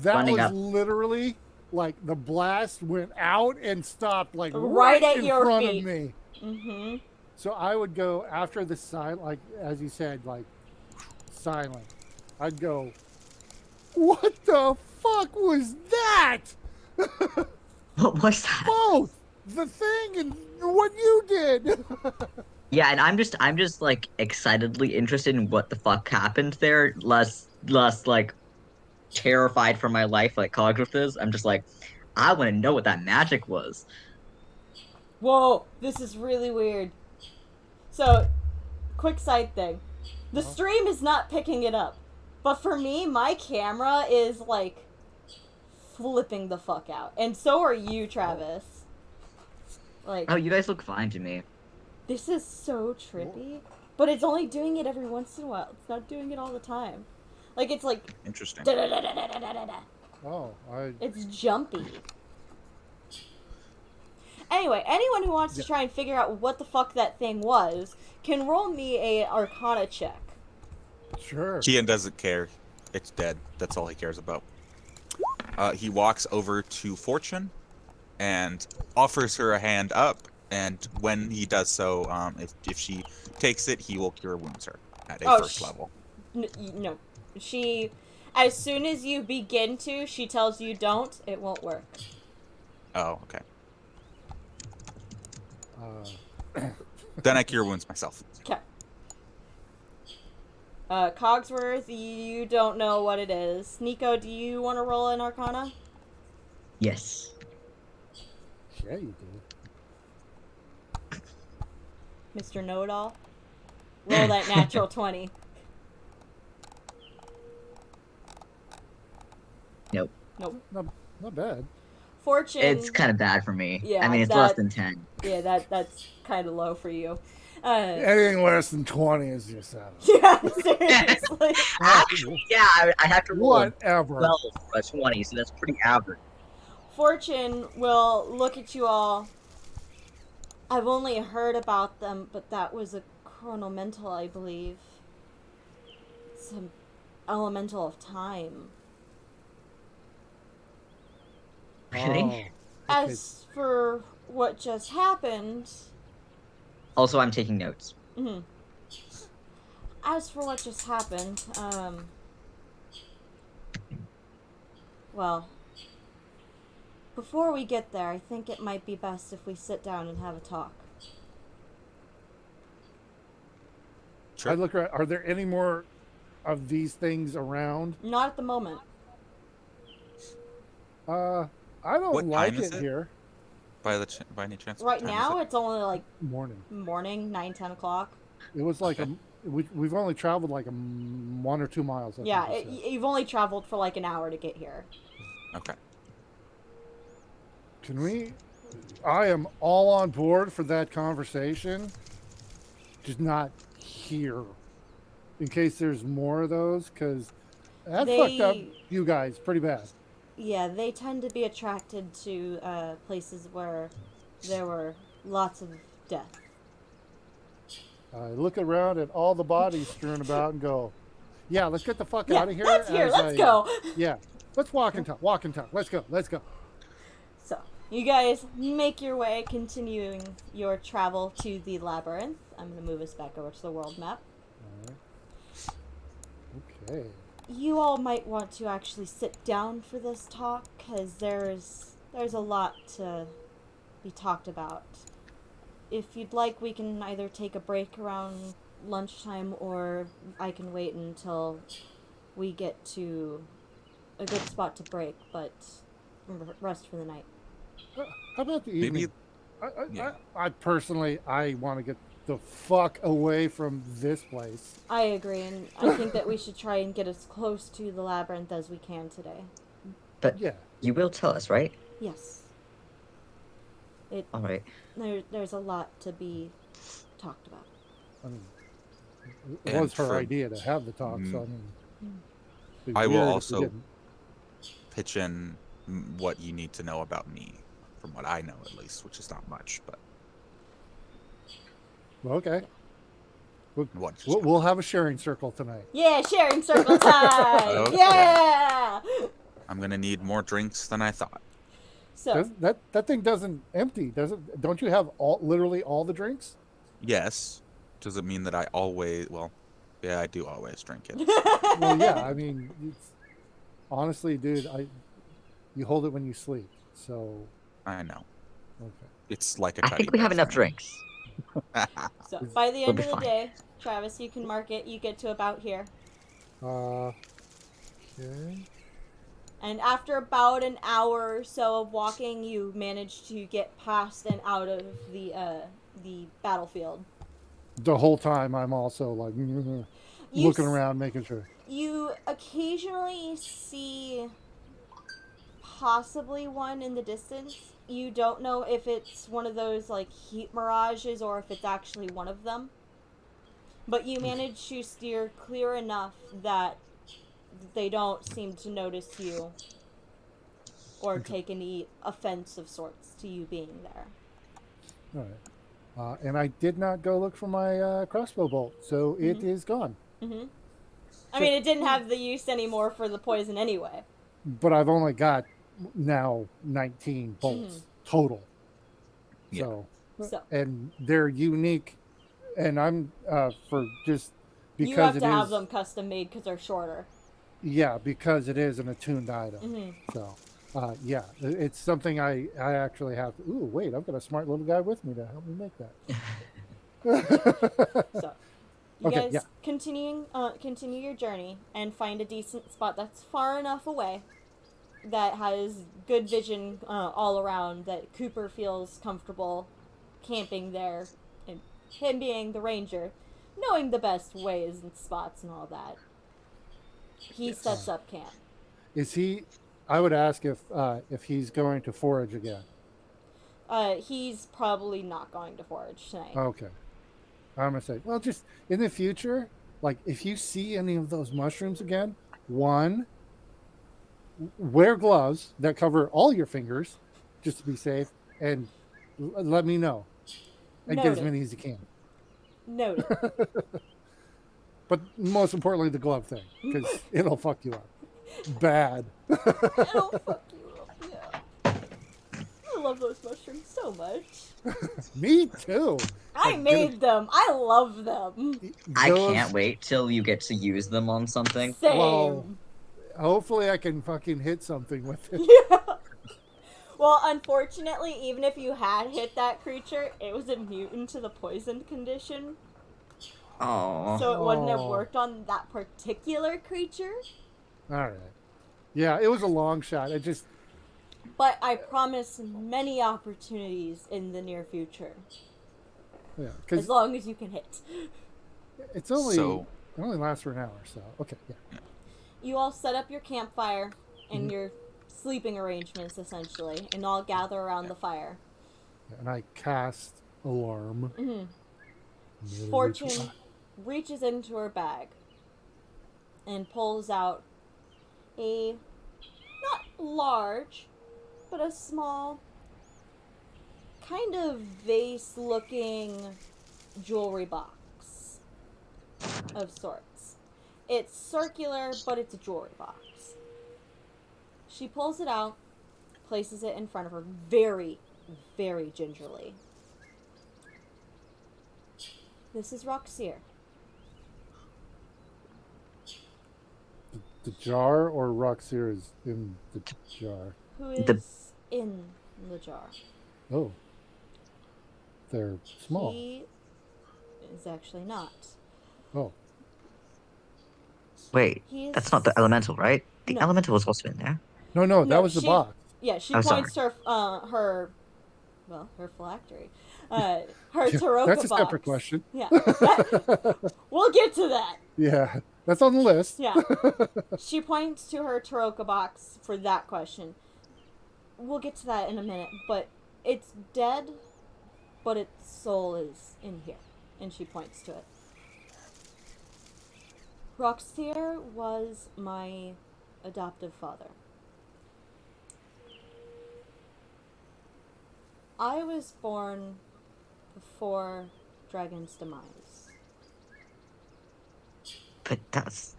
That Running was up. literally like the blast went out and stopped like Right at in your front feet. of me. Mm-hmm. So I would go after the silent, like as you said, like silent. I'd go, what the fuck was that? What was that? Both the thing and what you did. Yeah, and I'm just like excitedly interested in what the fuck happened there. Less like terrified for my life like Cogsworth is. I'm just like, I want to know what that magic was. Whoa, this is really weird. So, quick side thing. The Uh-huh. stream is not picking it up. But for me, my camera is like flipping the fuck out. And so are you, Travis. Like, Oh, you guys look fine to me. this is so trippy. But it's only doing it every once in a while. It's not doing it all the time. Like, it's like, Interesting. da-da-da-da-da-da-da-da. Oh, It's jumpy. Anyway, anyone who wants to try and figure out what the fuck that thing was can roll me a Arcana check. sure. Kian doesn't care. It's dead. That's all he cares about. He walks over to Fortune and offers her a hand up. And when he does so, if she takes it, he will cure wounds her at a first level. No. She, as soon as you begin to, she tells you don't, it won't work. Oh, okay. Uh, Then I cure wounds myself. Okay. Cogsworth, you don't know what it is. Nico, do you want to roll an Arcana? Yes. yeah, you do. Mr. Know-It-All? Roll that natural 20. Nope. Nope. Not bad. Fortune. It's kind of bad for me. Yeah, I mean, it's that- less than 10. Yeah, that's kind of low for you. Anything less than 20 is just out. Yeah, seriously. Actually, yeah, I have to roll a Whatever. 12 for a 20, so that's pretty average. Fortune will look at you all. I've only heard about them, but that was a chronomental, I believe. Some elemental of time. Really? Oh, okay. As for what just happened, Also, I'm taking notes. mhm. As for what just happened, well, before we get there, I think it might be best if we sit down and have a talk. Sure. I look around. Are there any more of these things around? Not at the moment. I don't What like time is it it? here. By any chance? Right what time now, is it's only like Morning. morning, 9, 10 o'clock. It was like we've only traveled like 1 or 2 miles. I Yeah, think you said. you've only traveled for like an hour to get here. Okay. Can we? I am all on board for that conversation. Just not here. In case there's more of those, because that fucked up you guys pretty bad. Yeah, they tend to be attracted to places where there were lots of death. I look around at all the bodies strewn about and go, "Yeah, let's get the fuck Yeah, out of here." let's as let's go. Yeah, let's walk and talk. Walk and talk. Let's go. Let's go. So, you guys make your way, continuing your travel to the labyrinth. I'm going to move us back over to the world map. Okay. You all might want to actually sit down for this talk, because there's a lot to be talked about. If you'd like, we can either take a break around lunchtime, or I can wait until we get to a good spot to break, but rest for the night. How about the evening? Maybe. I personally, I want to get the fuck away from this place. I agree, and I think that we should try and get as close to the labyrinth as we can today. But Yeah. you will tell us, right? Yes. All right. There's a lot to be talked about. I mean, it And was her for- idea to have the talk, so I mean. it'd be I will weird if we also didn't. pitch in what you need to know about me, from what I know at least, which is not much, but Well, okay. what? We'll have a sharing circle tonight. Yeah, sharing circle time! Okay. Yeah! I'm gonna need more drinks than I thought. So, That thing doesn't empty, does it? Don't you have literally all the drinks? Yes. Does it mean that I always? Well, yeah, I do always drink it. Well, yeah. I mean, honestly, dude, you hold it when you sleep. So, I know. okay. It's like a. I think we have enough drinks. so by the end be of the fine. day, Travis, you can mark it. You get to about here. Okay. And after about an hour or so of walking, you manage to get past and out of the battlefield. The whole time I'm also like You looking s- around, making sure. You occasionally see possibly one in the distance. You don't know if it's one of those like heat mirages or if it's actually one of them. But you manage to steer clear enough that they don't seem to notice you or Okay. take any offense of sorts to you being there. All right. And I did not go look for my crossbow bolt, so it is gone. Mm-hmm. I So- mean, it didn't have the use anymore for the poison anyway. But I've only got now 19 bolts total. Yeah. So And they're unique, and I'm for just because you have it to have is- them custom made because they're shorter. Yeah, because it is an attuned item. Mm-hmm. So, yeah, it's something I actually have to. Ooh, wait, I've got a smart little guy with me to help me make that. So you Okay, guys yeah. continue your journey and find a decent spot that's far enough away that has good vision all around, that Cooper feels comfortable camping there, and him being the ranger, knowing the best ways and spots and all that. He sets up camp. Is he? I would ask if he's going to forage again. He's probably not going to forage tonight. Okay. I'm gonna say, well, just in the future, like if you see any of those mushrooms again, one, wear gloves that cover all your fingers, just to be safe, and let me know. And get as Noted. many as you can. Noted. But most importantly, the glove thing, because it'll fuck you up. Bad. It'll fuck you up, yeah. I love those mushrooms so much. Me too. I Like, made them. I love them. I those- can't wait till you get to use them on something. Same. Well, hopefully, I can fucking hit something with it. Yeah. Well, unfortunately, even if you had hit that creature, it was immune to the poisoned condition, Oh, so it wouldn't have Oh. worked on that particular creature. All right. Yeah, it was a long shot. It just But I promise many opportunities in the near future, yeah, as because long as you can hit. it's only So- it only lasts for an hour. So okay, yeah. You all set up your campfire and your sleeping arrangements, essentially, and all gather around the fire. And I cast alarm. Fortune reaches into her bag and pulls out a not large, but a small, kind of vase-looking jewelry box of sorts. It's circular, but it's a jewelry box. She pulls it out, places it in front of her very, very gingerly. This is Roxir. The jar or Roxir is in the jar. Who is The- in the jar? Oh, they're small. He is actually not. Oh, wait, He is... that's not the elemental, right? The No. elemental was also in there. no, that No, was the she- box. Yeah, she Oh, points to her phylactery. Her Taroka That's a box. separate question. Yeah. We'll get to that. Yeah, that's on the list. Yeah. She points to her Taroka box for that question. We'll get to that in a minute, but it's dead, but its soul is in here. And she points to it. Roxir was my adoptive father. I was born before Dragon's demise. But that's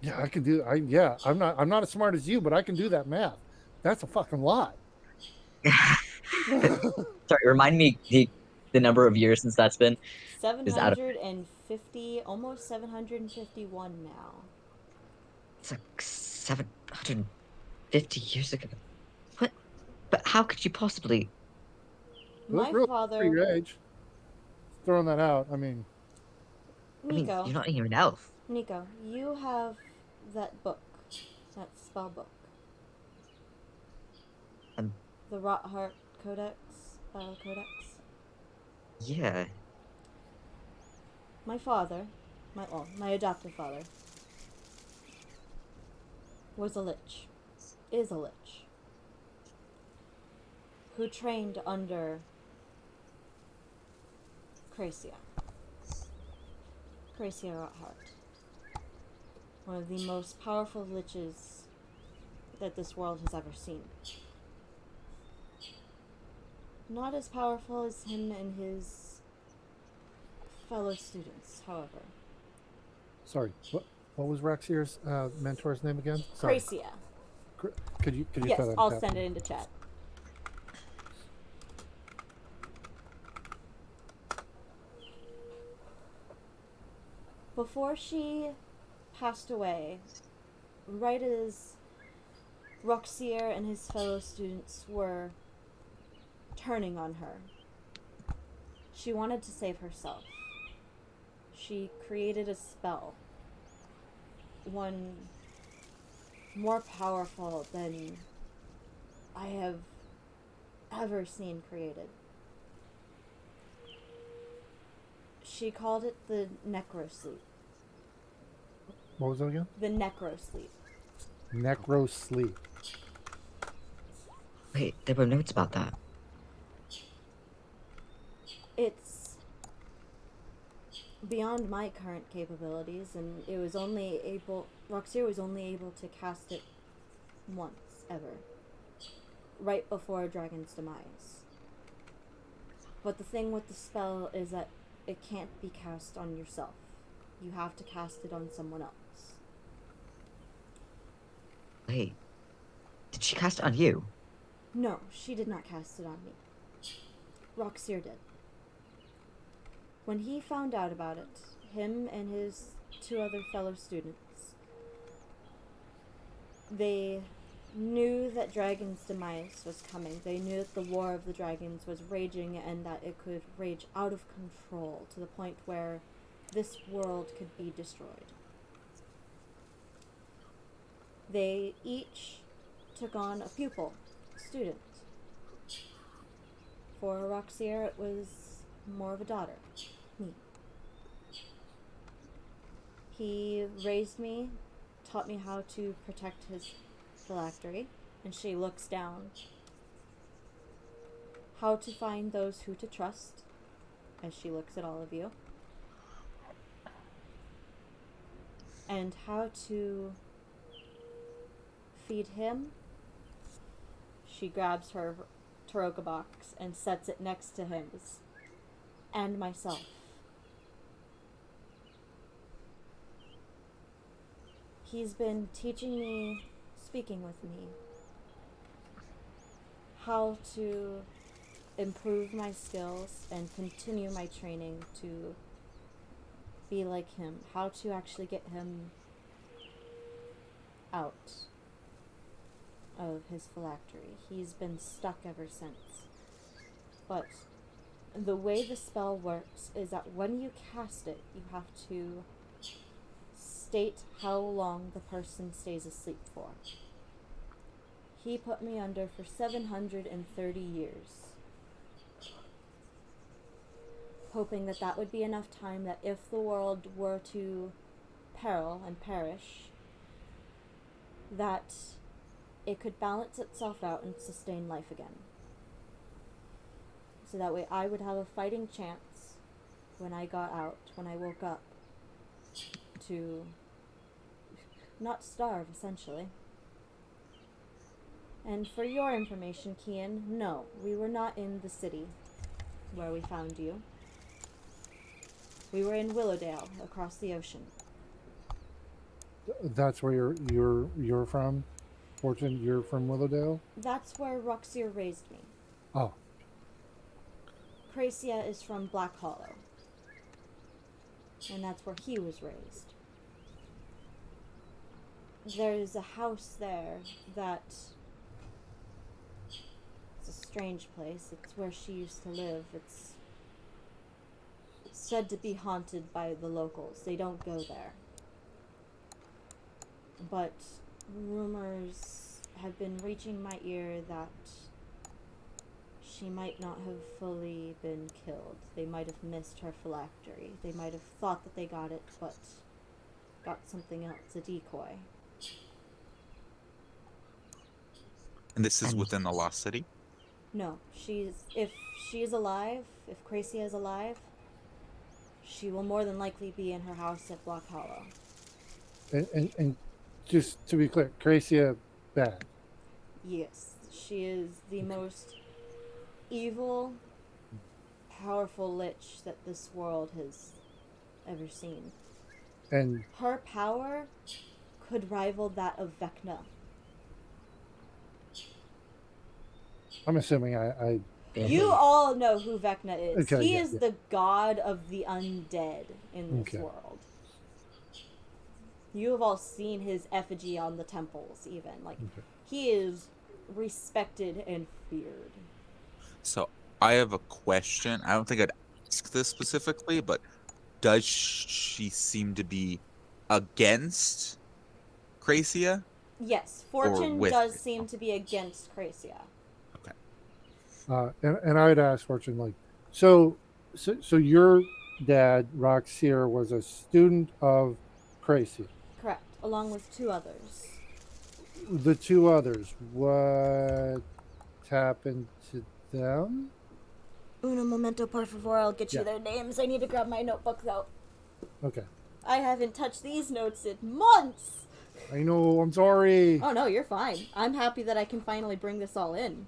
Yeah, I can do. I'm not as smart as you, but I can do that math. That's a fucking lot. sorry. Remind me the number of years since that's been. Is that- 750, almost 751 now. It's like 750 years ago. What? But how could you possibly? My Look real for father, your age. Throwing that out. I mean, I mean, Nico, you're not even an elf. Nico, you have that book That spell book. Um, The Rotheart Codex. Codex. yeah. My father, my adoptive father, was a lich. Is a lich. Who trained under Kracia. Kracia Rotheart. One of the most powerful liches that this world has ever seen. Not as powerful as him and his fellow students, however. Sorry, what was Rexier's mentor's name again? Sorry. Kracia. Could you Yes, spell that? I'll send it into chat. Before she passed away, right as Roxier and his fellow students were turning on her, she wanted to save herself. She created a spell, one more powerful than I have ever seen created. She called it the Necrosleep. What was it again? The Necrosleep. Necrosleep. Wait, there were notes about that. It's beyond my current capabilities, and it was only able... Roxier was only able to cast it once, ever. Right before a dragon's demise. But the thing with the spell is that it can't be cast on yourself. You have to cast it on someone else. Wait, did she cast it on you? No, she did not cast it on me. Roxier did. When he found out about it, him and his 2 other fellow students, they knew that Dragon's demise was coming. They knew that the War of the Dragons was raging and that it could rage out of control to the point where this world could be destroyed. They each took on a pupil, a student. For Roxier, it was more of a daughter, me. He raised me, taught me how to protect his phylactery, and she looks down. How to find those who to trust, as she looks at all of you. And how to feed him. She grabs her Taroka box and sets it next to his, and myself. He's been teaching me, speaking with me, how to improve my skills and continue my training to be like him, how to actually get him out of his phylactery. He's been stuck ever since. But the way the spell works is that when you cast it, you have to state how long the person stays asleep for. He put me under for 730 years, hoping that that would be enough time that if the world were to peril and perish, that it could balance itself out and sustain life again. So that way I would have a fighting chance when I got out, when I woke up, to not starve, essentially. And for your information, Kian, no, we were not in the city where we found you. We were in Willowdale, across the ocean. That's where you're from? Fortune, you're from Willowdale? That's where Roxier raised me. Oh. Kracia is from Black Hollow. And that's where he was raised. There's a house there that... It's a strange place. It's where she used to live. It's said to be haunted by the locals. They don't go there. But rumors have been reaching my ear that she might not have fully been killed. They might have missed her phylactery. They might have thought that they got it, but got something else, a decoy. And this is And- within the Lost City? No, if she is alive, if Kracia is alive, she will more than likely be in her house at Block Hollow. And just to be clear, Kracia bad. Yes, she is the most evil, powerful lich that this world has ever seen. And Her power could rival that of Vecna. I'm assuming I You all know who Vecna is. Okay, He yeah, is yeah. the god of the undead in this Okay. world. You have all seen his effigy on the temples, even. Like, Okay. he is respected and feared. So I have a question. I don't think I'd ask this specifically, but does she seem to be against Kracia? Yes, Or Fortune with does Kracia. seem to be against Kracia. and I would ask Fortune like, so your dad Roxir was a student of Kracia. Correct, along with two others. The two others, what happened to them? Uno momento, por favor, I'll get Yeah. you their names. I need to grab my notebook, though. Okay, I haven't touched these notes in months! I know. I'm sorry. Oh no, you're fine. I'm happy that I can finally bring this all in.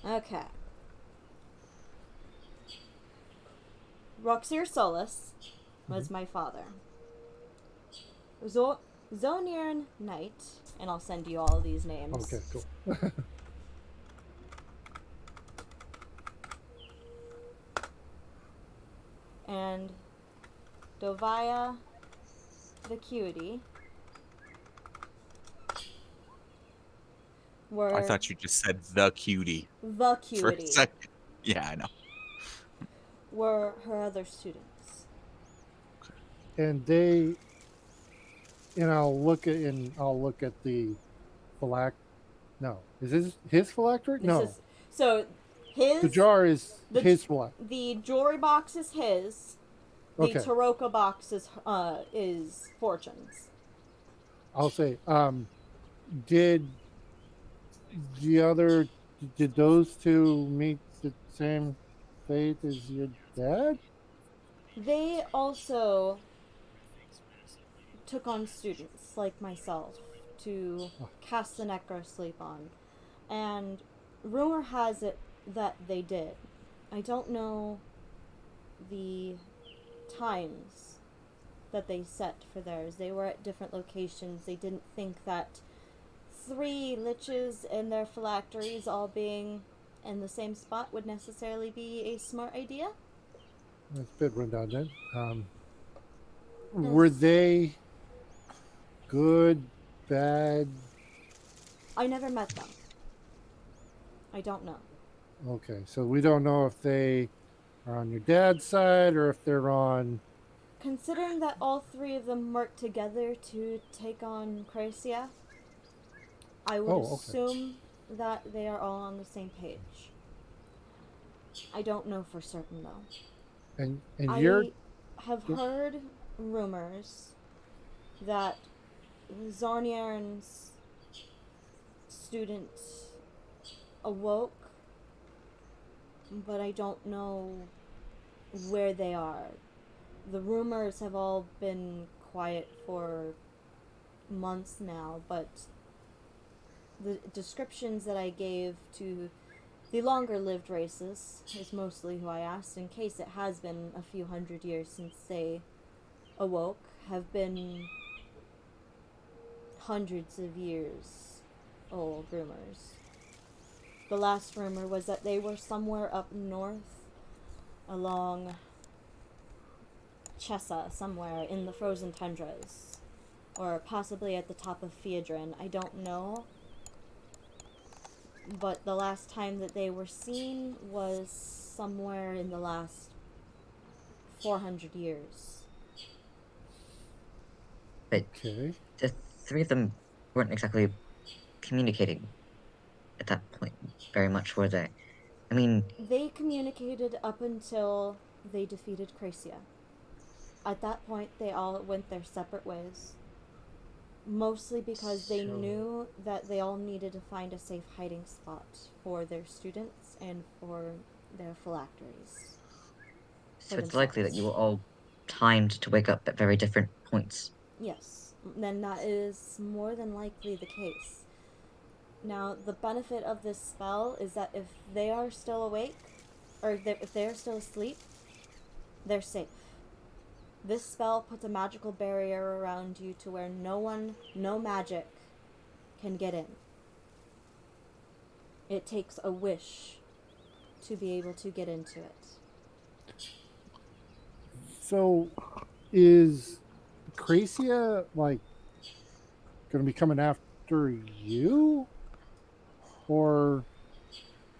Okay. Roxir Solus was my father. Zonirn Knight, and I'll send you all of these names. Okay, cool. And Dovaya the Cutie were I thought you just said the cutie the for a Cutie second. Yeah, I know. were her other students. And they, and I'll look at the No, is his phylactery? This No, is, so his the jar is the- his phylactery. the jewelry box is his. The Okay. Taroka box is Fortune's. I'll say, did did those two meet the same fate as your dad? They also took on students like myself to cast the necrosleep on, and rumor has it that they did. I don't know the times that they set for theirs. They were at different locations. They didn't think that 3 liches and their phylacteries all being in the same spot would necessarily be a smart idea. That's a bit redundant. Were they good, bad? I never met them. I don't know. Okay, so we don't know if they are on your dad's side or if they're on. Considering that all 3 of them worked together to take on Kracia, I would Oh, okay. assume that they are all on the same page. I don't know for certain though. And I you're have heard rumors that Zarniern's student awoke, but I don't know where they are. The rumors have all been quiet for months now, but the descriptions that I gave to the longer lived races is mostly who I asked, in case it has been a few hundred years since they awoke, have been hundreds of years old rumors. The last rumor was that they were somewhere up north along Chessa, somewhere in the frozen tundras, or possibly at the top of Fiedrin. I don't know. But the last time that they were seen was somewhere in the last 400 years. But Okay. the three of them weren't exactly communicating at that point very much, were they? I mean, They communicated up until they defeated Kracia. At that point, they all went their separate ways. Mostly because they So- knew that they all needed to find a safe hiding spot for their students and for their phylacteries. so For it's likely that themselves. you were all timed to wake up at very different points. Yes, then that is more than likely the case. Now, the benefit of this spell is that if they are still awake, or if they're still asleep, they're safe. This spell puts a magical barrier around you to where no magic can get in. It takes a wish to be able to get into it. So, is Kracia like going to be coming after you, or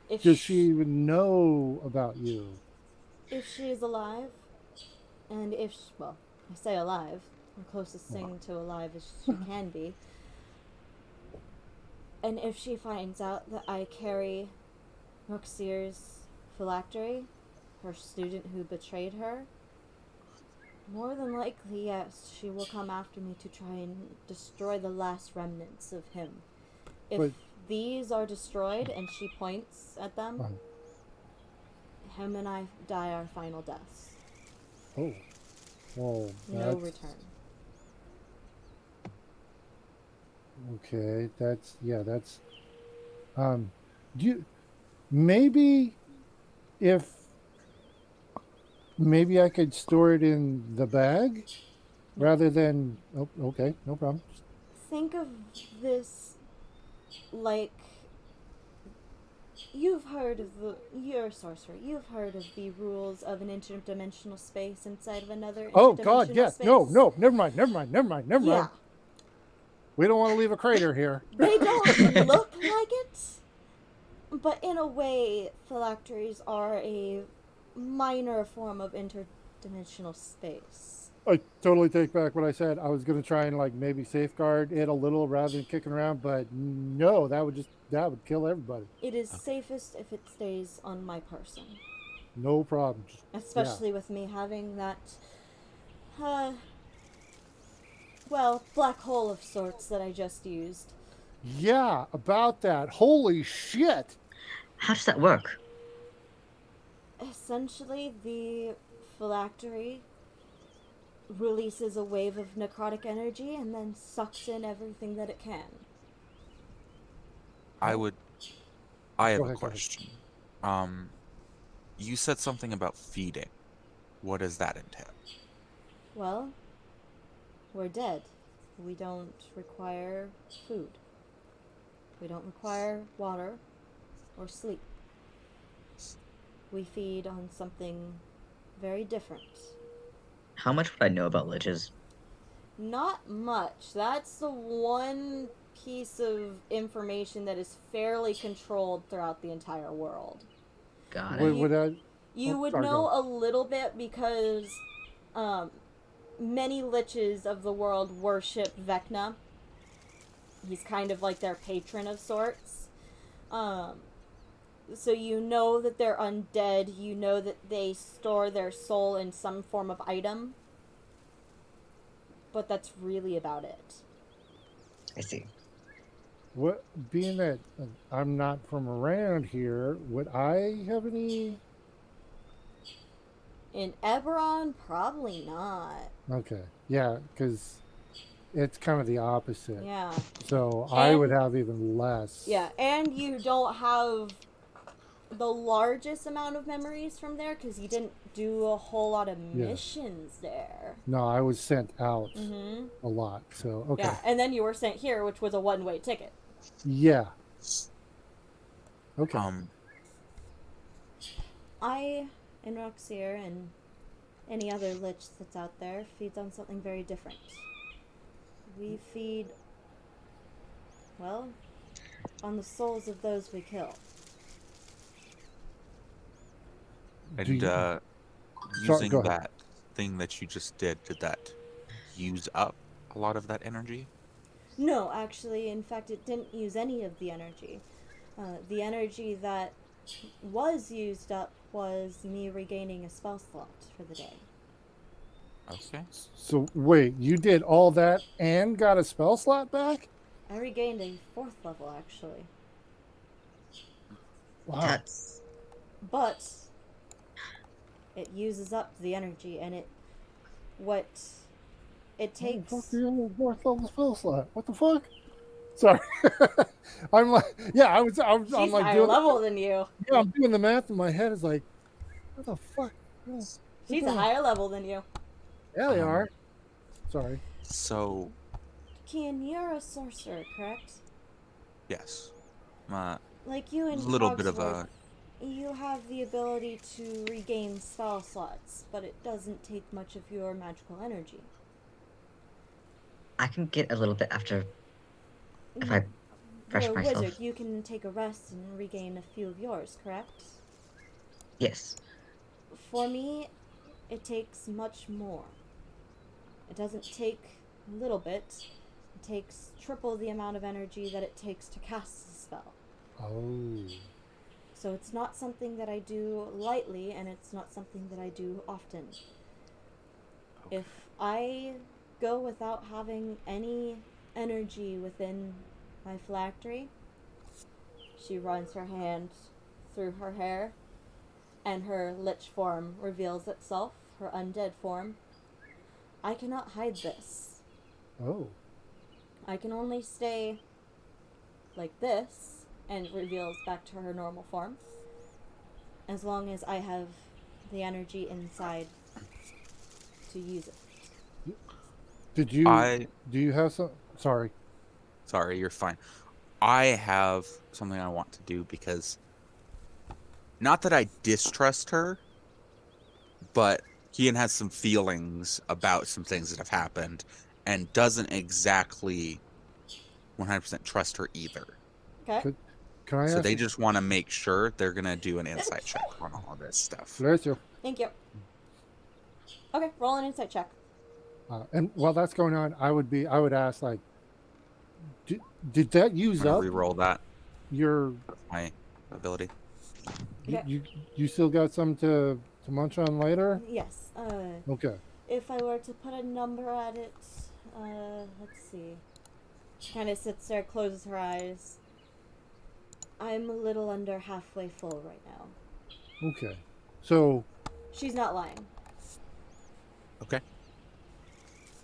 If does she even know about you? If she is alive, and well, I say alive, the closest thing to alive as she can be, and if she finds out that I carry Roxier's phylactery, her student who betrayed her, more than likely, yes, she will come after me to try and destroy the last remnants of him. If But- these are destroyed, and she points at them, him and I die our final deaths. Oh, well, No that's return. okay. That's do you maybe if maybe I could store it in the bag rather than oh, okay, no problem. Think of this like you're a sorcerer. You've heard of the rules of an interdimensional space inside of another Oh interdimensional God, yes. space. No, never mind. Yeah. We don't want to leave a crater here. They don't look like it, but in a way, phylacteries are a minor form of interdimensional space. I totally take back what I said. I was going to try and like maybe safeguard it a little rather than kicking around, but no, that would kill everybody. It is safest if it stays on my person. No problem. Especially with me having that, black hole of sorts that I just used. Yeah, about that. Holy shit. How does that work? Essentially, the phylactery releases a wave of necrotic energy and then sucks in everything that it can. I have Go a ahead, go ahead. question. You said something about feeding. What does that entail? Well, we're dead. We don't require food. We don't require water or sleep. We feed on something very different. How much would I know about liches? Not much. That's the one piece of information that is fairly controlled throughout the entire world. Got Would, it. would I, You Oh, would sorry, know go. a little bit because many liches of the world worship Vecna. He's kind of like their patron of sorts. So you know that they're undead. You know that they store their soul in some form of item. But that's really about it. I see. what being that I'm not from around here, would I have any? In Eberron, probably not. Okay, yeah, because it's kind of the opposite. Yeah. So I would And- have even less. Yeah, and you don't have the largest amount of memories from there because you didn't do a whole lot of Yeah. missions there. No, I was sent out Mm-hmm. a lot. So okay. Yeah, and then you were sent here, which was a one-way ticket. Yeah. Okay. I, and Roxier, and any other lich that's out there, feeds on something very different. We feed, well, on the souls of those we kill. And Do you- Sorry, using go ahead. that thing that you just did that use up a lot of that energy? No, actually, in fact, it didn't use any of the energy. The energy that was used up was me regaining a spell slot for the day. Okay. So wait, you did all that and got a spell slot back? I regained a 4th level, actually. Wow. That's But it uses up the energy, and it takes. What the fuck do you have a fourth level spell slot? What the fuck? Sorry. I'm like, yeah, I'm She's like higher doing level than you. yeah, I'm doing the math in my head. It's like, what the fuck? She's a higher level than you. Yeah, they are. Sorry. So, Kian, you're a sorcerer, correct? yes. Like you and Little bit of Cogsworth, you have the ability to regain spell slots, but it doesn't take much of your magical energy. I can get a little bit after if I fresh You're a myself. wizard. You can take a rest and regain a few of yours, correct? Yes. For me, it takes much more. It doesn't take a little bit. It takes triple the amount of energy that it takes to cast the spell. Oh. So it's not something that I do lightly, and it's not something that I do often. Okay. If I go without having any energy within my phylactery, she runs her hand through her hair, and her lich form reveals itself, her undead form. I cannot hide this. Oh. I can only stay like this, and it reveals back to her normal form, as long as I have the energy inside to use it. Did you? Do you have some? Sorry. Sorry, you're fine. I have something I want to do because, not that I distrust her, but Kian has some feelings about some things that have happened and doesn't exactly 100% trust her either. Okay? Can I So ask? they just want to make sure they're going to do an insight check on all this stuff. Bless you. Thank you. Okay, roll an insight check. And while that's going on, I would ask, like, did that use I'm up going to re-roll that. your My ability. Okay. You still got some to munch on later? Yes. Okay. If I were to put a number at it, let's see. Kind of sits there, closes her eyes. I'm a little under halfway full right now. Okay. So She's not lying. Okay.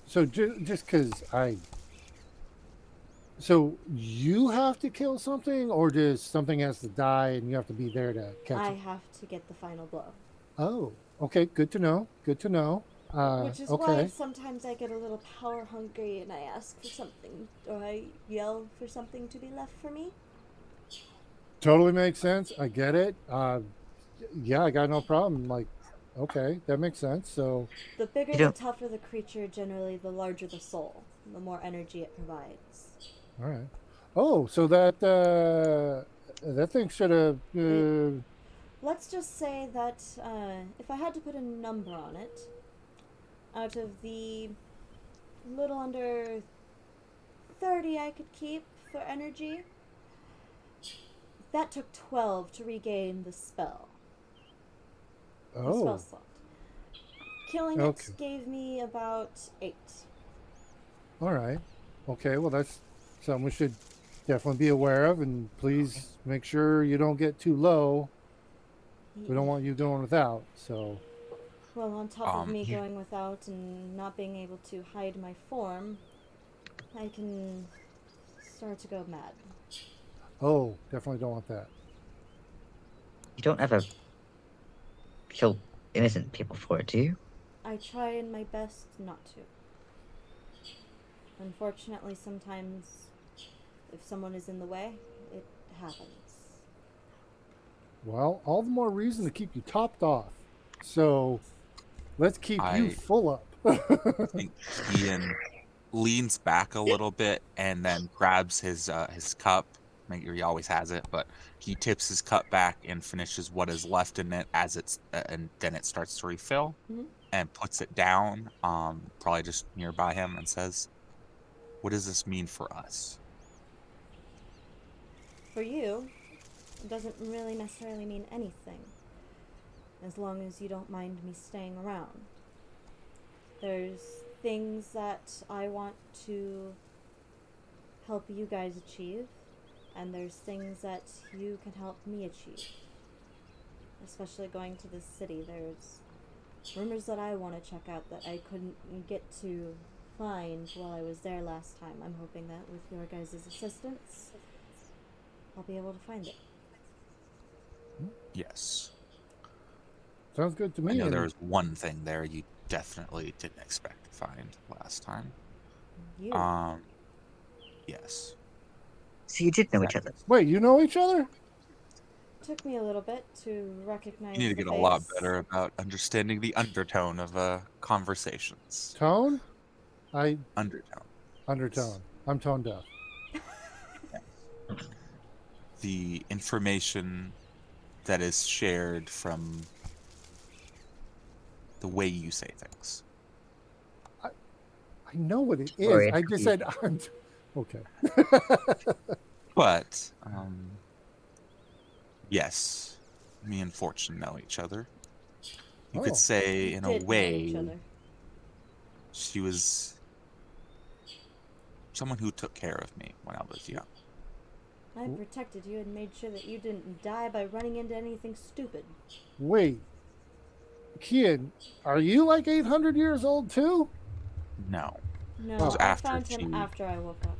so just because so you have to kill something, or does something has to die and you have to be there to catch I it? have to get the final blow. Oh, okay. Good to know. Good to know. Which is okay. why sometimes I get a little power hungry and I ask for something, or I yell for something to be left for me. Totally makes sense. I get it. Yeah, I got no problem. Like, okay, that makes sense. So, The bigger, You the don't- tougher the creature, generally the larger the soul, the more energy it provides. all right. Oh, so that thing should have. Let's just say that if I had to put a number on it, out of the little under 30 I could keep for energy, that took 12 to regain the spell. The spell Oh, slot. Killing Okay. it gave me about 8. all right. Okay, well, that's something we should definitely be aware of, and please make sure you don't get too low. We don't want you going without. So, Well, on top of me you- going without and not being able to hide my form, I can start to go mad. oh, definitely don't want that. You don't ever kill innocent people for it, do you? I try in my best not to. Unfortunately, sometimes if someone is in the way, it happens. Well, all the more reason to keep you topped off. So, let's keep you I- full up. I think Ian leans back a little bit and then grabs his cup. He always has it, but he tips his cup back and finishes what is left in it as it's and then it starts to refill Mhm. and puts it down, probably just nearby him, and says, What does this mean for us? For you, it doesn't really necessarily mean anything, as long as you don't mind me staying around. There's things that I want to help you guys achieve, and there's things that you can help me achieve. Especially going to this city, there's rumors that I want to check out that I couldn't get to find while I was there last time. I'm hoping that with your guys' assistance, I'll be able to find it. Yes. Sounds good to me. I know and- there was one thing there you definitely didn't expect to find last time. You. Yes. So you did know each other. Wait, you know each other? Took me a little bit to recognize You need to the get a lot face. better about understanding the undertone of conversations. Tone? Undertone. Undertone. I'm tone deaf. The information that is shared from the way you say things. I know what it is. Sorry. I just said okay. But, yes, me and Fortune know each other. You Oh. could say, in a Did know each way, other. she was someone who took care of me when I was young. I protected you and made sure that you didn't die by running into anything stupid. Wait. Kid, are you like 800 years old too? No. No, was I after found him she- after I woke up.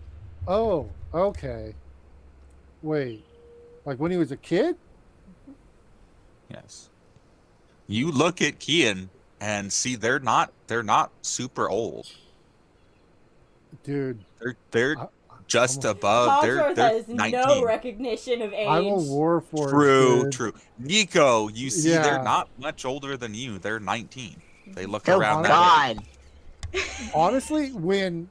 Oh, okay. Wait. Like when he was a kid? Yes. You look at Kian and see they're not super old. Dude, They're I- just I'm a- above. Cogsworth They're has 19. no recognition of age. I'm a warforged. True, dude. true. Nico, you see, Yeah. they're not much older than you. They're 19. They look Oh around that God. age. Honestly, when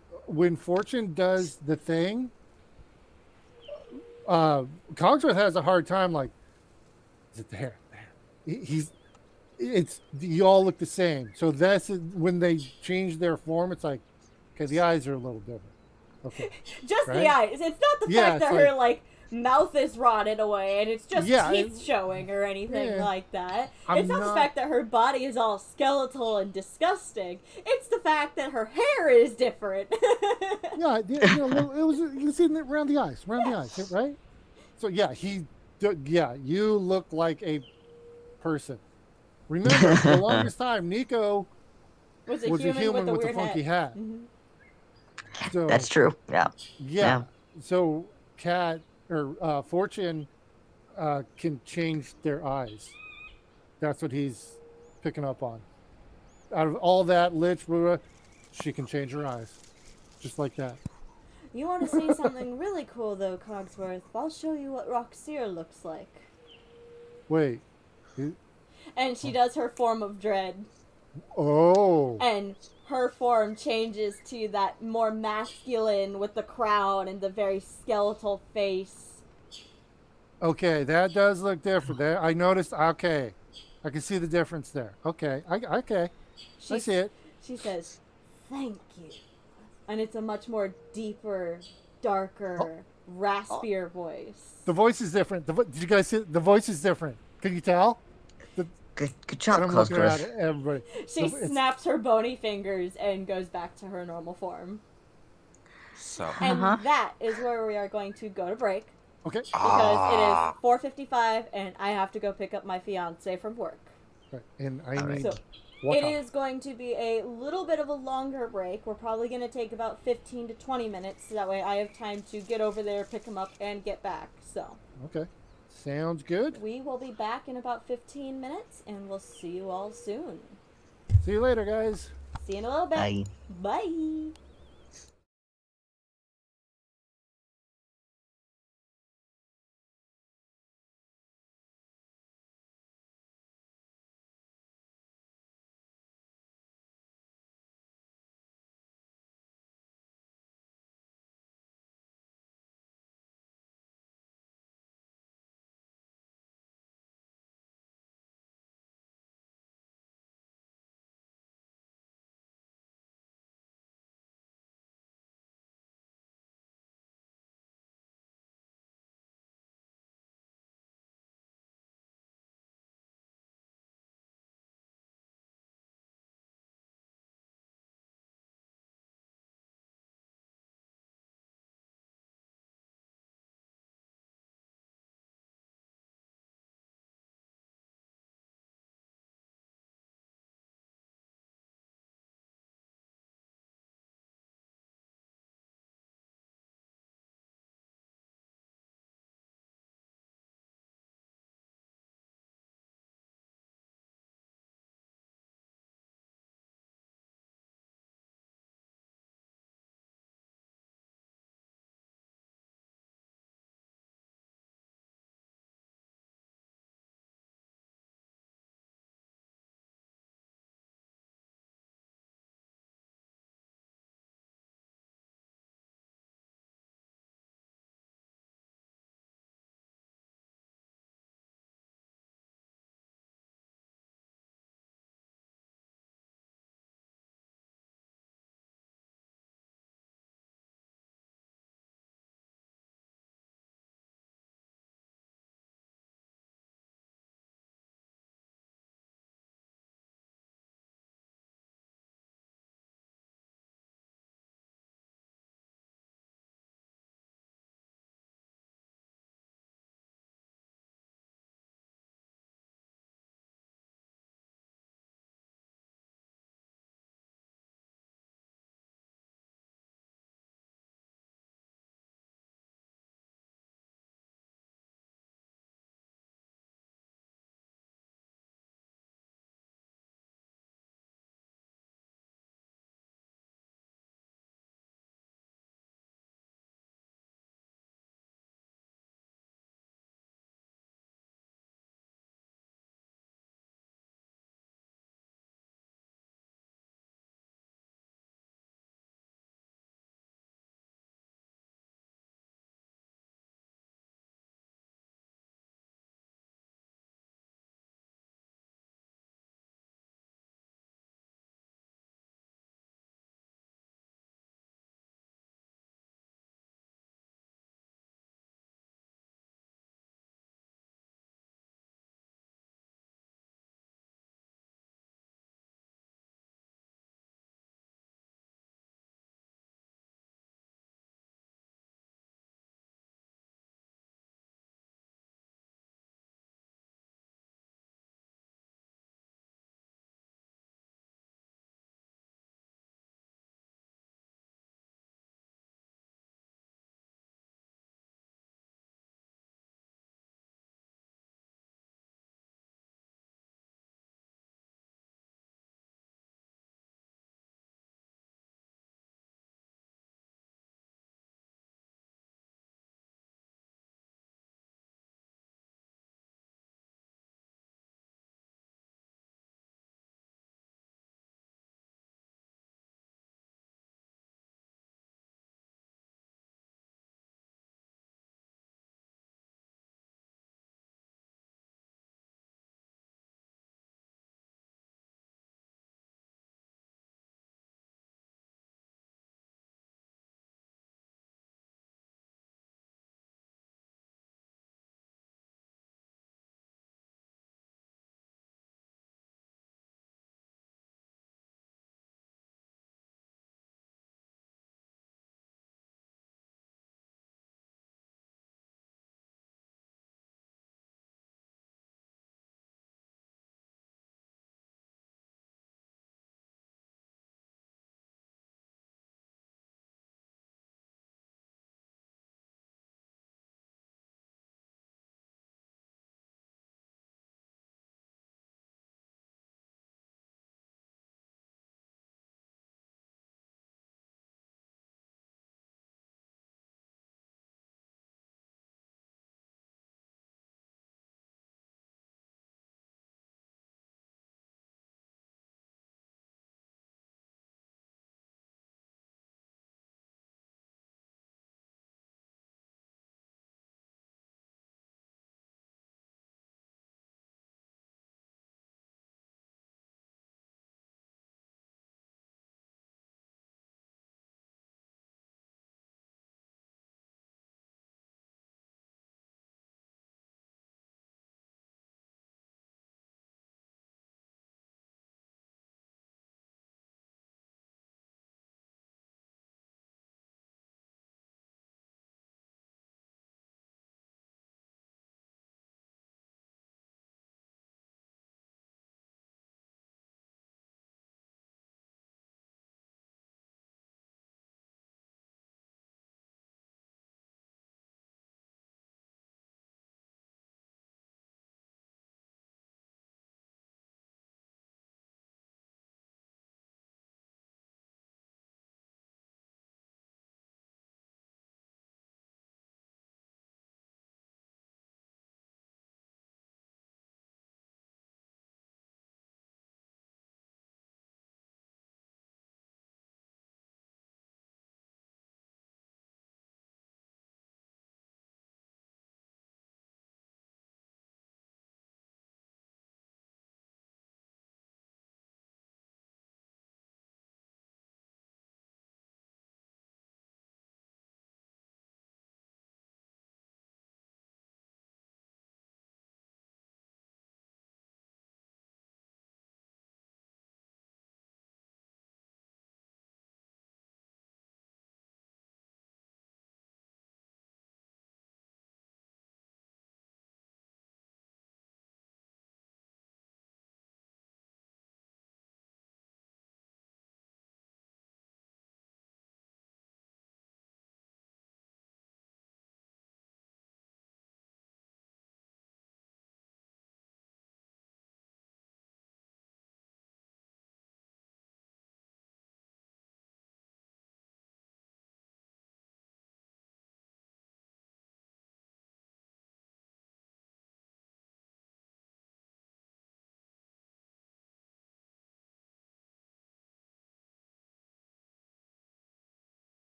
Fortune does the thing, Cogsworth has a hard time. Like, is it there? It's you all look the same. So that's when they change their form. It's like, okay, the eyes are a little different. Okay, Just the Right? eyes. It's not the Yeah, fact that it's her mouth is rotted away and it's just Yeah, teeth showing or anything yeah. like that. I'm It's not the not- fact that her body is all skeletal and disgusting. It's the fact that her hair is different. yeah, it was you can see it around the eyes, right? So yeah, you look like a person. Remember, for the longest time, Nico was was a human with with a weird funky hat. Mhm. So That's true. Yeah. yeah. So Cat or Fortune can change their eyes. That's what he's picking up on. Out of all that lich, she can change her eyes, just like that. You want to see something really cool though, Cogsworth? I'll show you what Roxir looks like. Wait. And she does her form of dread. Oh. And her form changes to that more masculine with the crown and the very skeletal face. Okay, that does look different. There, I noticed. Okay, I can see the difference there. Okay, I see it. She says, "Thank you," and it's a much more deeper, darker, raspier voice. The voice is different. Did you guys see? The voice is different. Can you tell? Good job, And I'm looking at Cogsworth. everybody. She It's- snaps her bony fingers and goes back to her normal form. So, And Uh-huh. that is where we are going to go to break Okay. because it is 4:55 and I have to go pick up my fiance from work. Right. And I Alright. need. So what it time? is going to be a little bit of a longer break. We're probably going to take about 15 to 20 minutes. So that way I have time to get over there, pick him up, and get back. So Okay. Sounds good. we will be back in about 15 minutes, and we'll see you all soon. See you later, guys. See you in a little bit. Bye. Bye.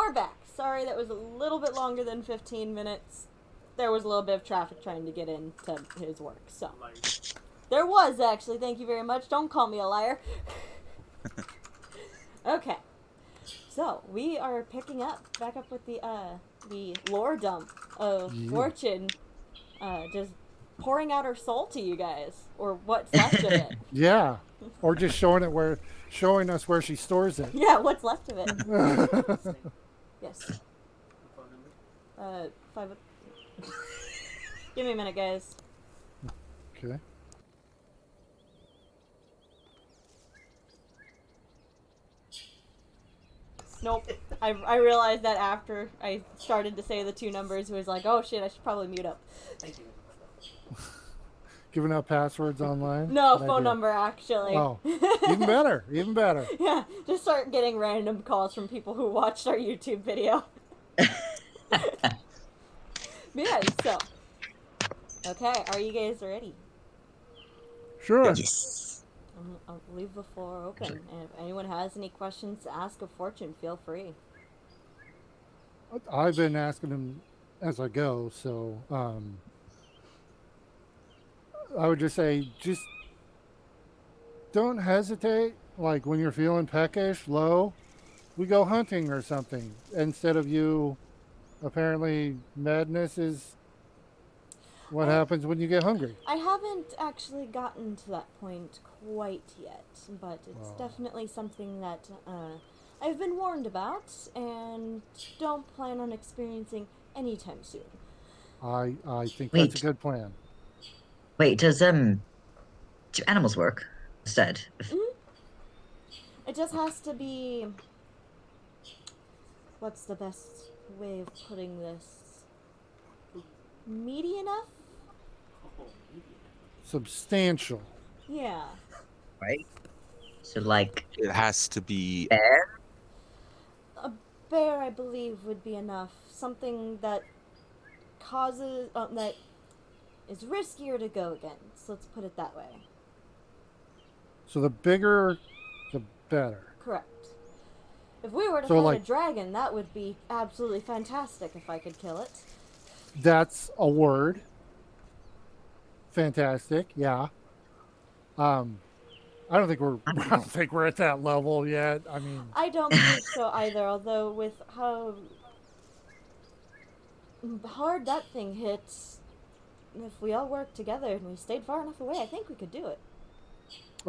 are back. Sorry that was a little bit longer than 15 minutes. There was a little bit of traffic trying to get into his work, so. There was, actually. Thank you very much. Don't call me a liar. Okay. So, we are picking back up with the lore dump of Fortune, just pouring out her soul to you guys, or what's left of it. Yeah, or just showing us where she stores it. Yeah, what's left of it. Yes. Five. Give me a minute, guys. Okay. Nope. I realized that after I started to say the two numbers, it was like, oh shit, I should probably mute up. Thank you. Giving out passwords online? No, Good phone idea. number, actually. Oh, even better, even better. Yeah, just start getting random calls from people who watched our YouTube video. Yeah, so. Okay, are you guys ready? Sure. Yes. I'll leave the floor open, and if anyone has any questions to ask of Fortune, feel free. I've been asking him as I go, so I would just say, just don't hesitate. Like when you're feeling peckish, low, we go hunting or something. Instead of you, apparently madness is what happens when you get hungry. I haven't actually gotten to that point quite yet, but it's definitely something that I've been warned about and don't plan on experiencing anytime soon. I think Wait. that's a good plan. Wait, do animals work instead? It just has to be... What's the best way of putting this? Meaty enough? Substantial. Yeah. Right? So, like, It has to be. bear? A bear, I believe, would be enough. Something that causes... that is riskier to go against. Let's put it that way. So the bigger, the better. Correct. If we were to So, fight like- a dragon, that would be absolutely fantastic if I could kill it. That's a word. Fantastic. Yeah. I don't think we're at that level yet. I mean, I don't believe so either, although with how hard that thing hits, if we all worked together and we stayed far enough away, I think we could do it.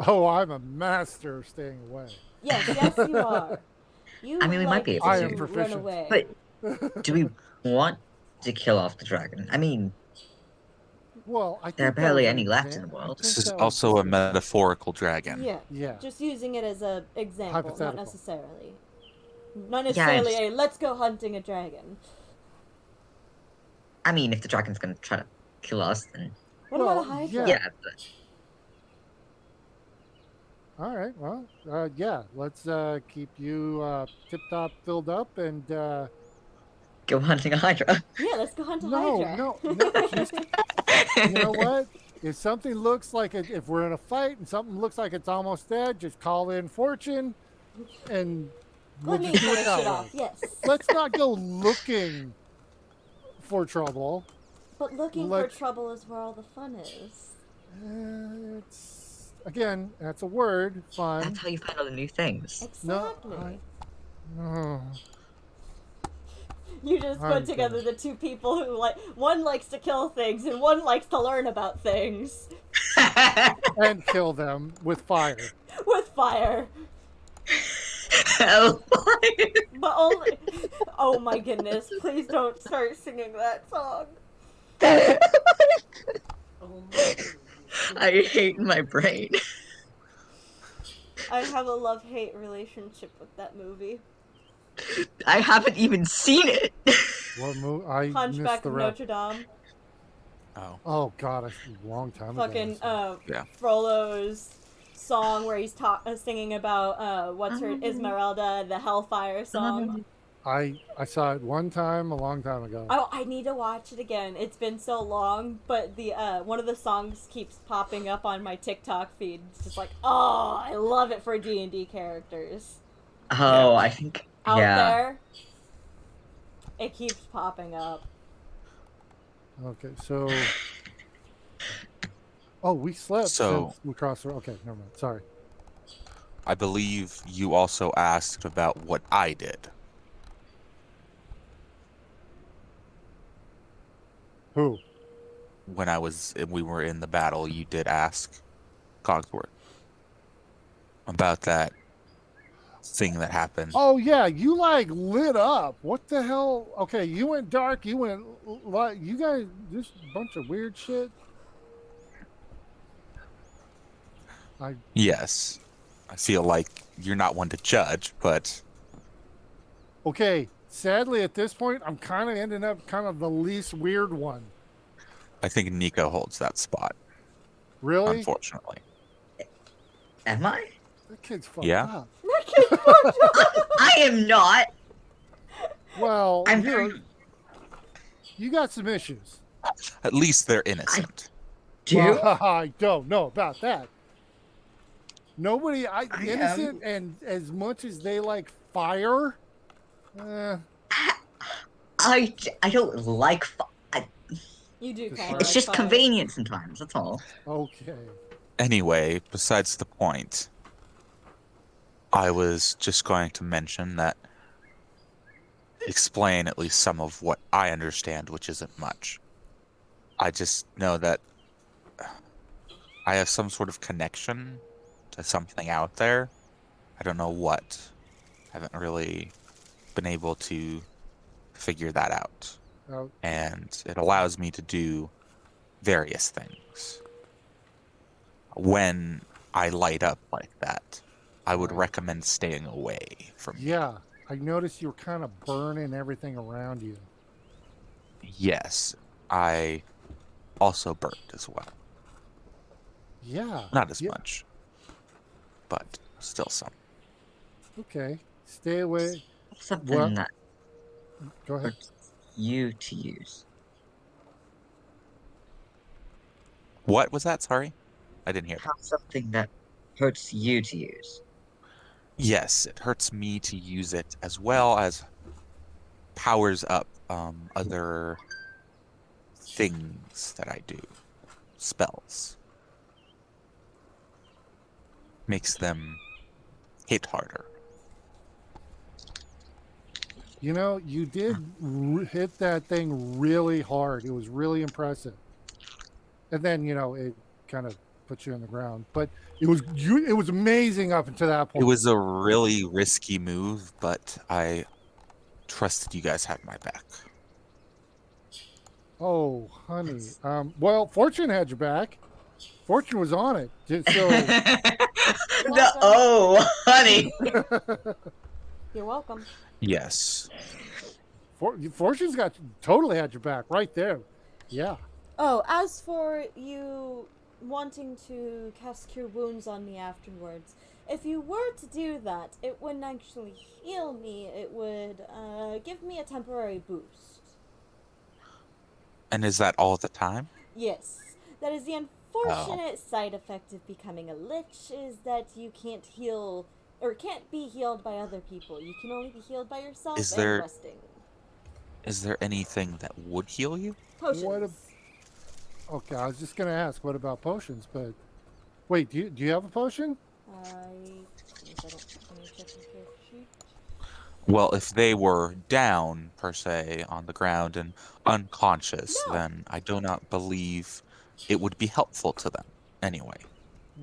oh, I'm a master of staying away. Yes, you are. You I mean, we might like be able I to. am run proficient. away. But do we want to kill off the dragon? I mean, Well, I think there are that barely was any an left in the example. world. I This think is that was also a just metaphorical dragon. Yeah. Yeah. Just using it as a example, not Hypothetical. necessarily. Not necessarily it's- a let's go hunting a dragon. I mean, if the dragon's gonna try to kill us, then What about a Well, hydra? Yeah. yeah. But All right. Well, yeah. Let's keep you tip-top filled up and go hunting a hydra. Yeah, let's go hunt a no, hydra. no. Just, you know what? If something looks like it, if we're in a fight and something looks like it's almost dead, just call in Fortune, and we'll Let me just do it finish that it way. off, yes. Let's not go looking for trouble. But looking Let- for trouble is where all the fun is. It's again, that's a word. Fun. That's how you find all the new things. Exactly. Oh. You just I'm put together the two people who one likes to kill things and one likes to learn about things And kill them with fire. with fire. Hell. But only. Oh my goodness! Please don't start singing that song. I hate my brain. I have a love-hate relationship with that movie. I haven't even seen it. What movie? I missed Hunchback the of rest. Notre Dame. Oh. Oh God, a long time Fucking ago. Yeah. Frollo's song where he's singing about what's her Esmeralda, the Hellfire song. I saw it one time a long time ago. Oh, I need to watch it again. It's been so long, but the one of the songs keeps popping up on my TikTok feed. It's just like, oh, I love it for D&D characters Oh, I think out yeah. there. It keeps popping up. Okay, so. Oh, we slept So since we crossed the. Okay, never mind. Sorry. I believe you also asked about what I did. Who? We were in the battle, you did ask Cogsworth about that thing that happened. Oh yeah, you like lit up. What the hell? Okay, you went dark. You went light. You guys, this bunch of weird shit. I Yes. I feel like you're not one to judge, but okay. Sadly, at this point, I'm kind of ending up kind of the least weird one. I think Nico holds that spot, Really? unfortunately. Am I? That kid's fucked Yeah? up. I am not. Well, I'm you got some issues. At least they're innocent. do. Well, I don't know about that. Nobody, am. innocent, and as much as they like fire, I don't like. You do kind of. It's just convenient sometimes. That's all. okay. Anyway, besides the point, I was just going to mention that explain at least some of what I understand, which isn't much. I just know that I have some sort of connection to something out there. I don't know what. I haven't really been able to figure that out. Oh, And it allows me to do various things. When I light up like that, I would Right. recommend staying away from me. yeah, I noticed you were kind of burning everything around you. Yes, I also burnt as well. Yeah. Not as yeah. much, but still some. Okay. Stay away. Something What? that Go ahead. hurts you to use. What was that? Sorry? I didn't hear that. Have something that hurts you to use. Yes, it hurts me to use it as well as powers up other things that I do. Spells. Makes them hit harder. You know, you did hit that thing really hard. It was really impressive. And then, it kind of put you on the ground. But it was amazing up until that point. It was a really risky move, but I trusted you guys had my back. Oh, honey. Well, Fortune had your back. Fortune was on it. So Honey. You're welcome. Yes. Fortune's totally had your back right there. Yeah. Oh, as for you wanting to cast Cure Wounds on me afterwards, if you were to do that, it wouldn't actually heal me. It would give me a temporary boost. And is that all the time? Yes. That is the unfortunate side effect of becoming a lich, is that you can't heal, or can't be healed by other people. You can only be healed by yourself Is and there- resting. Is there anything that would heal you? Potions. Okay, I was just gonna ask, what about potions? But wait, do you have a potion? Let me check the character sheet. Well, if they were down, per se, on the ground and unconscious, No. then I do not believe it would be helpful to them anyway.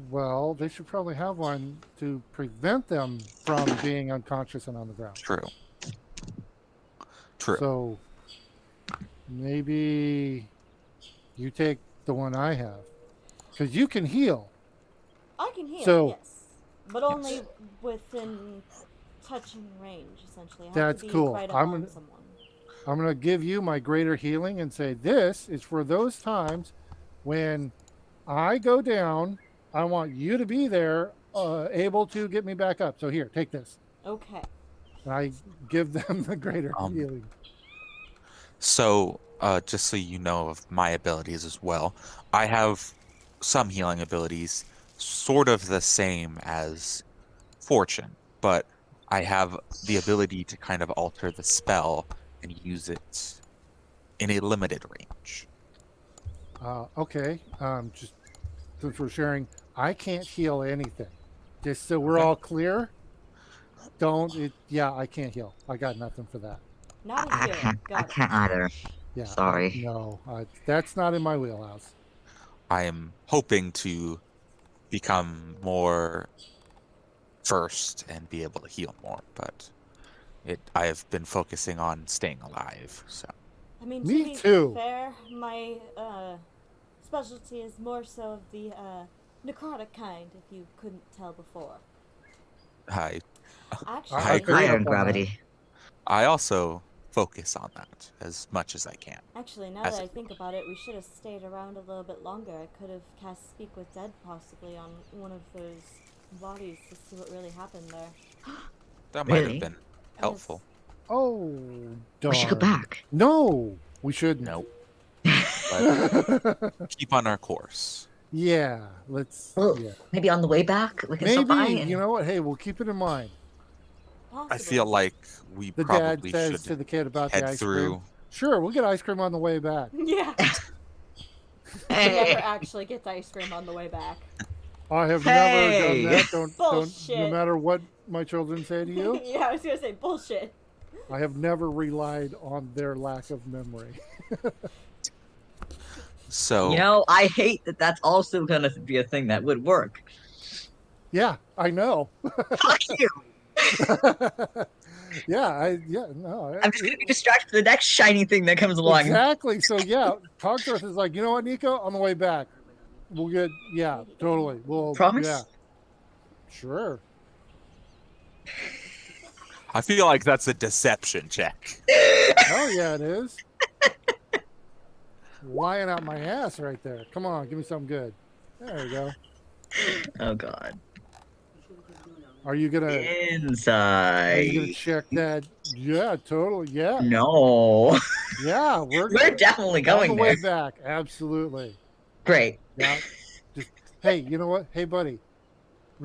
Well, they should probably have one to prevent them from being unconscious and on the ground. True. True. So maybe you take the one I have, because you can heal. I can heal, So- yes. But only within touching range, essentially. I have That's to be cool. right I'm along gonna- someone. I'm going to give you my greater healing and say this is for those times when I go down. I want you to be there, able to get me back up. So here, take this. Okay. And I give them the greater healing. So, just so you know of my abilities as well, I have some healing abilities, sort of the same as Fortune, but I have the ability to kind of alter the spell and use it in a limited range. Okay. Just since we're sharing, I can't heal anything. Just so we're all clear. Don't it? Yeah, I can't heal. I got nothing for that. Not a I healer. can't. I Got it. can't either. Yeah. Sorry. No, that's not in my wheelhouse. I am hoping to become more first and be able to heal more, but I have been focusing on staying alive. So I mean, Me to be too. fair, my specialty is more so of the necrotic kind, if you couldn't tell before. I Actually, I I picked Higher up in on gravity. I also focus on that as much as I can. actually, now As that I it- think about it, we should have stayed around a little bit longer. I could have cast Speak with Dead possibly on one of those bodies to see what really happened there. That might have Really? been helpful. Oh, We should go darn. back. No, we shouldn't. Nope. But keep on our course. Yeah, let's. Well, Yeah, maybe on the way back we can stop maybe. by You and know what? Hey, we'll keep it in mind. I Possibly. feel like we The dad probably says should to the kid about the head ice cream. through. Sure, we'll get ice cream on the way back. Yeah. We never actually get the ice cream on the way back. I have never done Hey! that. Don't. No Bullshit. matter what my children say to you, Yeah, I was gonna say bullshit. I have never relied on their lack of memory. So You know, I hate that that's also gonna be a thing that would work. Yeah, I know. Fuck you! yeah, I'm just gonna be distracted with the next shiny thing that comes along. exactly. So yeah, Cogsworth is like, you know what, Nico? On the way back, we'll get. Yeah, totally. We'll. Promise? Yeah, sure. I feel like that's a deception check. Oh yeah, it is. Lying out my ass right there. Come on, give me something good. There we go. Oh god. Are you gonna Inside. check that? Yeah, totally. Yeah, No. yeah. We're We're definitely on going the way there. back. Absolutely. Great. Yeah. Just hey, you know what? Hey, buddy.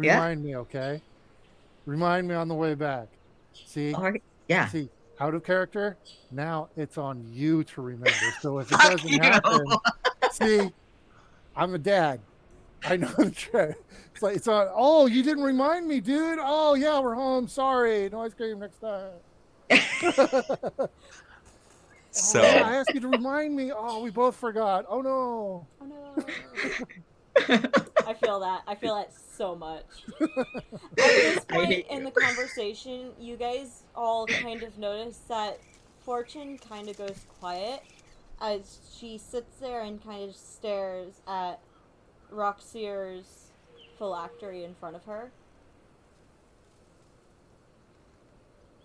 Yeah? Remind me, okay? Remind me on the way back. See, Alright. Yeah. see, out of character. Now it's on you to remember. So if it Fuck doesn't you. happen, see, I'm a dad. I know the trick. It's like it's on. Oh, you didn't remind me, dude. Oh yeah, we're home. Sorry, no ice cream next time. So Oh, yeah, I asked you to remind me. Oh, we both forgot. Oh no. Oh no. I feel that. I feel that so much. At this I point hate in you. the conversation, you guys all kind of notice that Fortune kind of goes quiet as she sits there and kind of stares at Roxier's phylactery in front of her.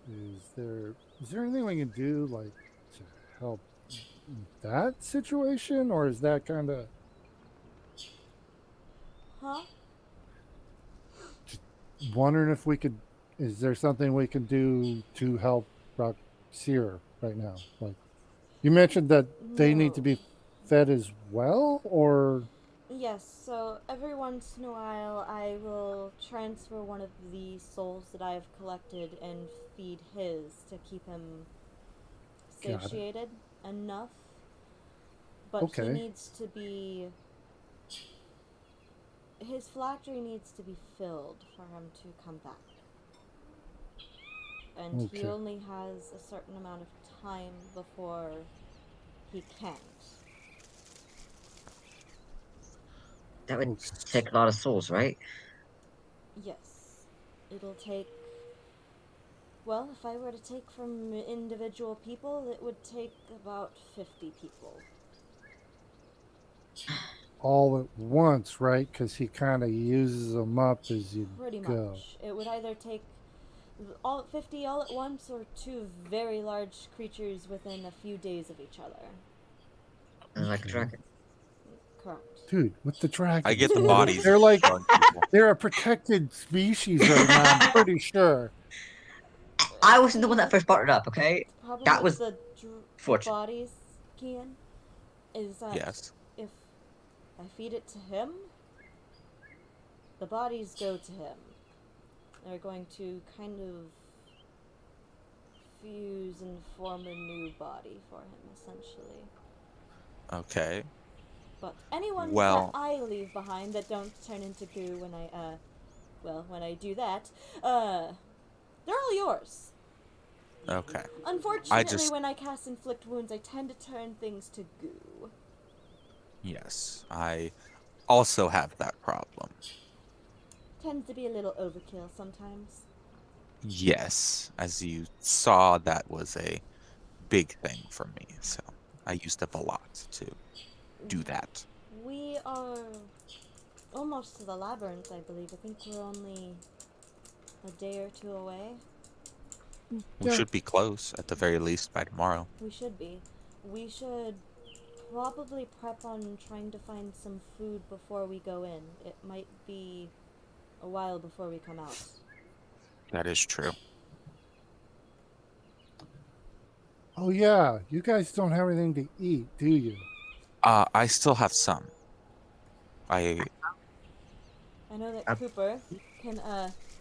Is there anything we can do like to help that situation, or is that kind of Huh? wondering if we could? Is there something we can do to help Roxier right now? Like you mentioned that they need to No. be fed as well, or Yes, so every once in a while I will transfer one of the souls that I have collected and feed his to keep him Got it. satiated enough. But Okay. he needs to be. His phylactery needs to be filled for him to come back. And he Okay. only has a certain amount of time before he can't. That would Okay. take a lot of souls, right? Yes. It'll take. Well, if I were to take from individual people, it would take about 50 people. all at once, right? Because he kind of uses them up as you Pretty go. much. It would either take all 50 all at once or two very large creatures within a few days of each other. Like a Okay. dragon. Correct. Dude, with the dragon, I get the bodies. They're like of people. they're a protected species right now. I'm pretty sure. I wasn't the one that first brought it up, okay? Problem That with was the Fortune. bodies, Kian, is that Yes. if I feed it to him, the bodies go to him. They're going to kind of fuse and form a new body for him, essentially. Okay. But any ones Well- that I leave behind that don't turn into goo when when I do that, they're all yours. Okay. Unfortunately, when I cast Inflict Wounds, I tend to turn things to goo. Yes, I also have that problem. Tends to be a little overkill sometimes. Yes, as you saw, that was a big thing for me. So I used up a lot to do that. We are almost to the labyrinth, I believe. I think we're only a day or two away. We Yeah. should be close at the very least by tomorrow. We should be. We should probably prep on trying to find some food before we go in. It might be a while before we come out. That is true. Oh yeah, you guys don't have anything to eat, do you? I still have some. I I know that Cooper can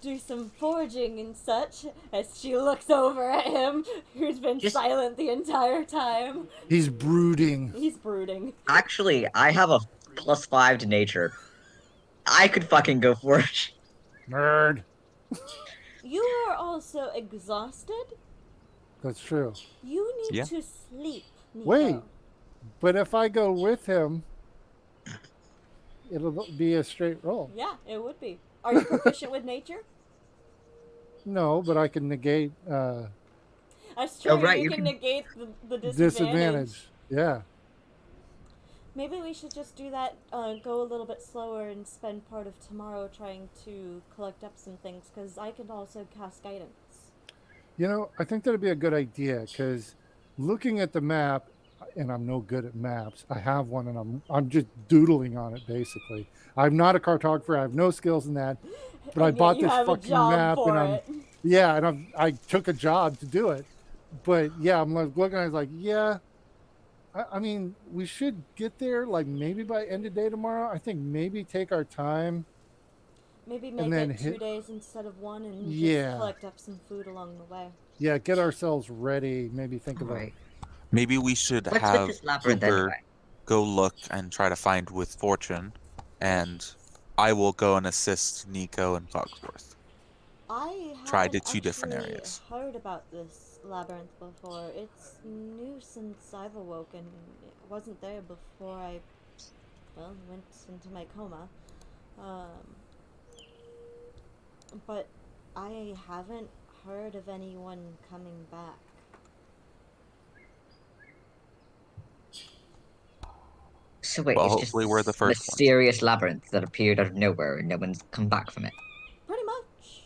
do some foraging and such as she looks over at him, who's been Just- silent the entire time. He's brooding. He's brooding. Actually, I have a +5 to nature. I could fucking go for it. Nerd. You are also exhausted. That's true. You need Yeah. to sleep, Nico. Wait. But if I go with him, it'll be a straight roll. Yeah, it would be. Are you proficient with nature? No, but I can negate That's true. Oh, right, you you can can- negate the disadvantage. disadvantage. Yeah. Maybe we should just do that, go a little bit slower and spend part of tomorrow trying to collect up some things, because I can also cast guidance. You know, I think that'd be a good idea because looking at the map, and I'm no good at maps. I have one, and I'm just doodling on it basically. I'm not a cartographer. I have no skills in that. But I And yet bought you this have a fucking job map, for and it. I took a job to do it. But yeah, I'm like looking. I was like, yeah. I mean, we should get there like maybe by end of day tomorrow. I think maybe take our time. Maybe make then it 2 hit- days instead of 1 and Yeah. just collect up some food along the way. Yeah, get ourselves ready. Maybe think about Alright. maybe we should What's with have this labyrinth Cooper anyway? go look and try to find with Fortune, and I will go and assist Nico and Cogsworth. I Tried haven't to 2 different actually areas. heard about this labyrinth before. It's new since I've awoken. It wasn't there before I, went into my coma. But I haven't heard of anyone coming back. So wait, Well, it's just hopefully we're the this first ones. mysterious labyrinth that appeared out of nowhere and no one's come back from it. Pretty much.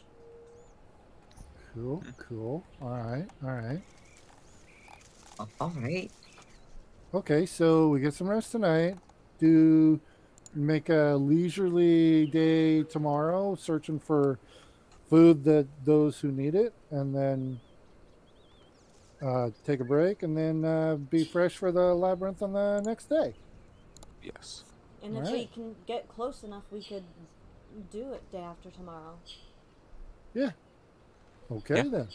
Cool, cool. All right. Alright. Okay, so we get some rest tonight. Make a leisurely day tomorrow, searching for food that those who need it, and then take a break, and then be fresh for the labyrinth on the next day. Yes. And if we Alright. can get close enough, we could do it day after tomorrow. Okay Yeah. then.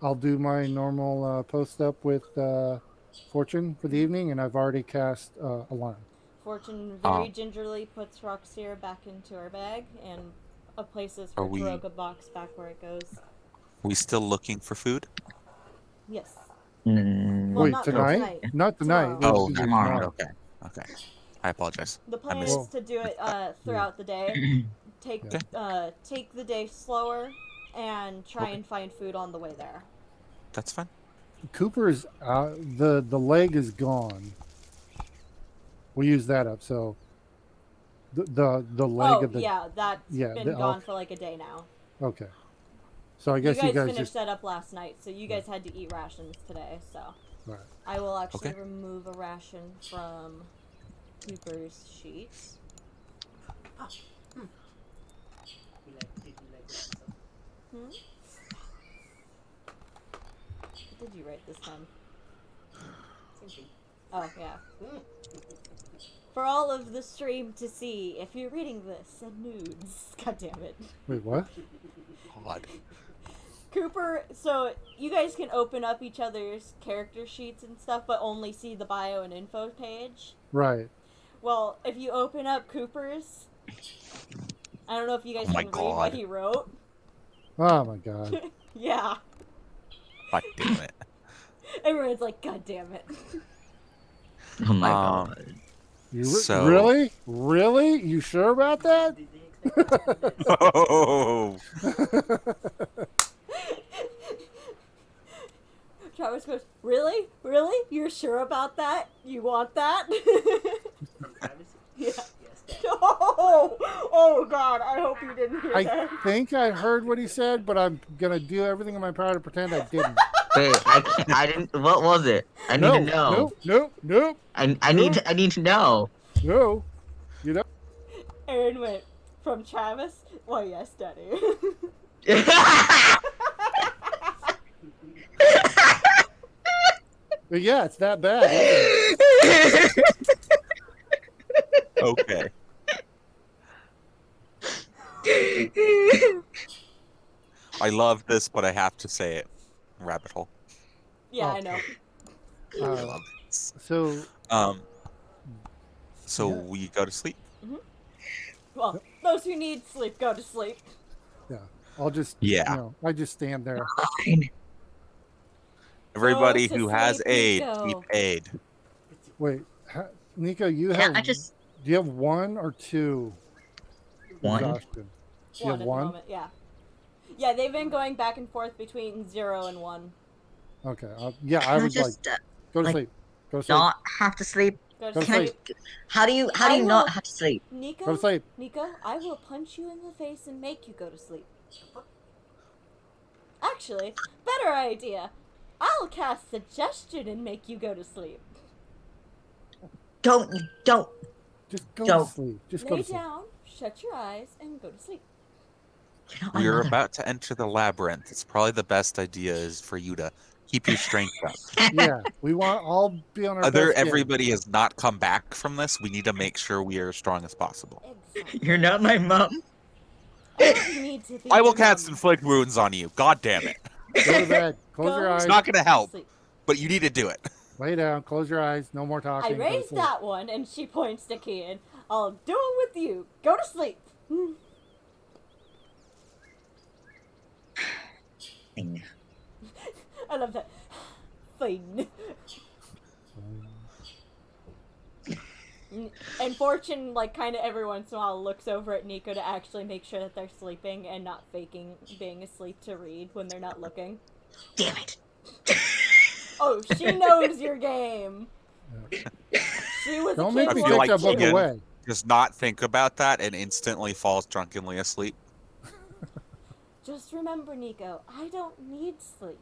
I'll do my normal post up with Fortune for the evening, and I've already cast Alarm. Fortune very Ah. gingerly puts Roxir back into her bag and places Are her we- Taroga box back where it goes. We still looking for food? Yes. Mm, Well, Wait, not for tonight? tonight. Not tonight. Tomorrow. We'll Oh, do it tomorrow. Okay. Okay. I apologize. The plan missed- is to do it throughout the day. Take Yeah. take the day slower and try and find food on the way there. That's fine. Cooper's the leg is gone. We use that up. So the leg of the yeah, that's yeah, been the- gone for like a day now. okay. So I guess you guys finished just that up last night, so you guys had to eat rations today. So right. I will actually Okay. remove a ration from Cooper's sheets. Hmm? What did you write this time? Oh, yeah. For all of the stream to see, if you're reading this, send nudes. God damn it. Wait, what? God. Cooper, so you guys can open up each other's character sheets and stuff, but only see the bio and info page. Right. Well, if you open up Cooper's, I don't know if you guys Oh my can read what God. he wrote. Oh my god. Yeah. God damn it. Everyone's like, God damn it. Oh my Um, god. So- Really? Really? You sure about that? Oh, Travis goes, Really? Really? You're sure about that? You want that? Yeah. Oh God, I hope you didn't hear I that. think I heard what he said, but I'm gonna do everything in my power to pretend I didn't. Wait, I didn't. What was it? I need to know. Nope. I need to know. No. You know. Aaron went, From Travis? Why, yes, Daddy. But yeah, it's that bad. Isn't it? okay. I love this, but I have to say it. Rabbit hole. Yeah, Oh. I know. I Uh, love this. so So Yeah. we go to sleep. Well, those who need sleep, go to sleep. yeah, I'll just Yeah. I just stand there. Fine. Everybody to who has sleep, aid, Nico. keep aid. Wait, Nico, you Can't have I just do you have one or two one? exhaustion? You One have at one? the moment, yeah. Yeah, they've been going back and forth between 0 and 1. Okay. Yeah, I Can I would just go to like, sleep. Go to sleep. not have to sleep? Go Go to to Can I? sleep. How do you I not will- have to sleep? Nico, Go to sleep. Nico, I will punch you in the face and make you go to sleep. Actually, better idea. I'll cast suggestion and make you go to sleep. Don't. Just go Don't. to sleep. Just go Lay to sleep. down, shut your eyes, and go to sleep. You're not my We're mother. about to enter the labyrinth. It's probably the best idea is for you to keep your strength up. Yeah, we want all be on our Other best game. everybody has not come back from this. We need to make sure we are as strong as possible. Exactly. You're not my mom. I don't need to be I will your cast mom. inflict wounds on you. God damn it. Go to bed. Close Go your eyes. It's not gonna help, Sleep. but you need to do it. Lay down. Close your eyes. No more I talking. go to raised sleep. that one, and she points to Kian. I'll do it with you. Go to sleep. Fine. I love that. Fine. And Fortune, like, kind of every once in a while looks over at Nico to actually make sure that they're sleeping and not faking being asleep to read when they're not looking. Damn it. Oh, she knows your game. She was Don't a make kid me feel take like that book Keegan- away. Does not think about that and instantly falls drunkenly asleep. Just remember, Nico, I don't need sleep.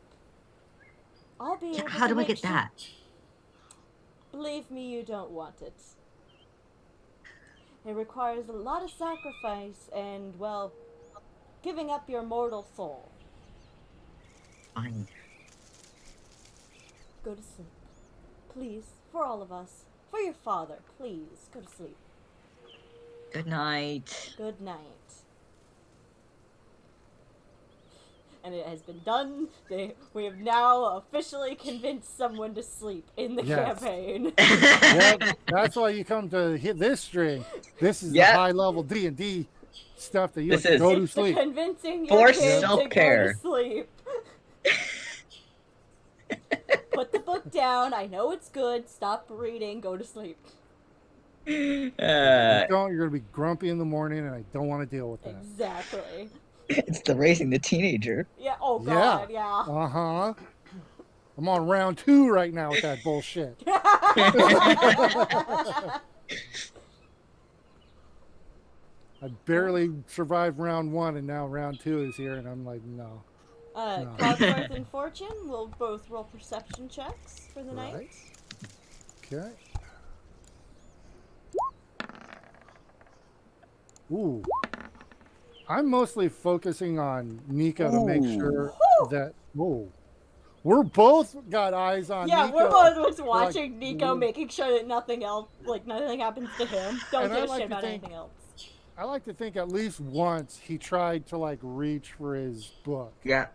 I'll be able How to do I make get sure- that? Believe me, you don't want it. It requires a lot of sacrifice and, well, giving up your mortal soul. Fine. Go to sleep. Please, for all of us. For your father, please, go to sleep. Good night. Good night. And it has been done. We have now officially convinced someone to sleep in the Yes. campaign. Yep, that's why you come to hit this string. This is Yep. the high level D&D stuff that you This have to is- go to It's the sleep. convincing your Forced kid to go self-care. to sleep. Put the book down. I know it's good. Stop reading. Go to sleep. You Uh, don't, you're gonna be grumpy in the morning, and I don't want to deal with that. Exactly. it's the raising the teenager. Yeah. Oh Yeah. God. Yeah. Uh huh. I'm on round 2 right now with that bullshit. I barely survived round 1, and now round 2 is here, and I'm like, no. No. Cogsworth and Fortune will both roll perception checks for the night. Right. Okay. Ooh. I'm mostly focusing on Nico to make sure Whew. that. Whoa. We're both got eyes on Yeah, Nico. we're both just like, watching Nico, ooh. making sure that nothing else, like nothing happens to him. Don't And I give a like shit to about think- anything else. I like to think at least once he tried to like reach for his book. Yeah.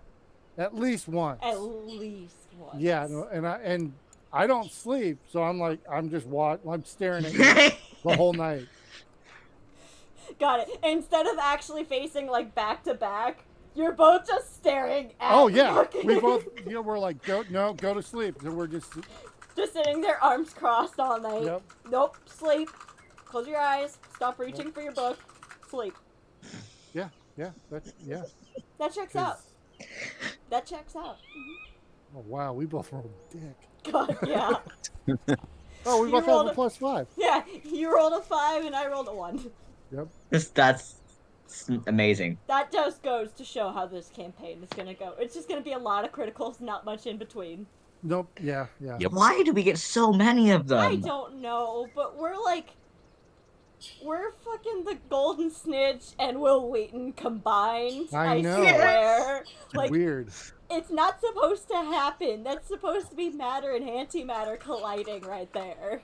At least once. At least once. Yeah, no, and I don't sleep, so I'm just I'm staring at you the whole night. Got it. Instead of actually facing like back to back, you're both just staring at. Oh yeah, fucking- we both we're like go to sleep. So we're just just sitting there, arms crossed all night. Yep. Nope. Sleep. Close your eyes. Stop reaching for your book. Sleep. yeah. That checks out. That checks out. Oh wow, we both rolled dick. God, yeah. Oh, we You both have rolled a a- +5. Yeah, you rolled a 5 and I rolled a 1. Yep. That's amazing. That just goes to show how this campaign is gonna go. It's just gonna be a lot of criticals, not much in between. Nope. Yeah. Yep. Why do we get so many of them? I don't know, but we're fucking the Golden Snitch and Will Wheaton combined. I know. Swear. Like, Weird. it's not supposed to happen. That's supposed to be matter and antimatter colliding right there.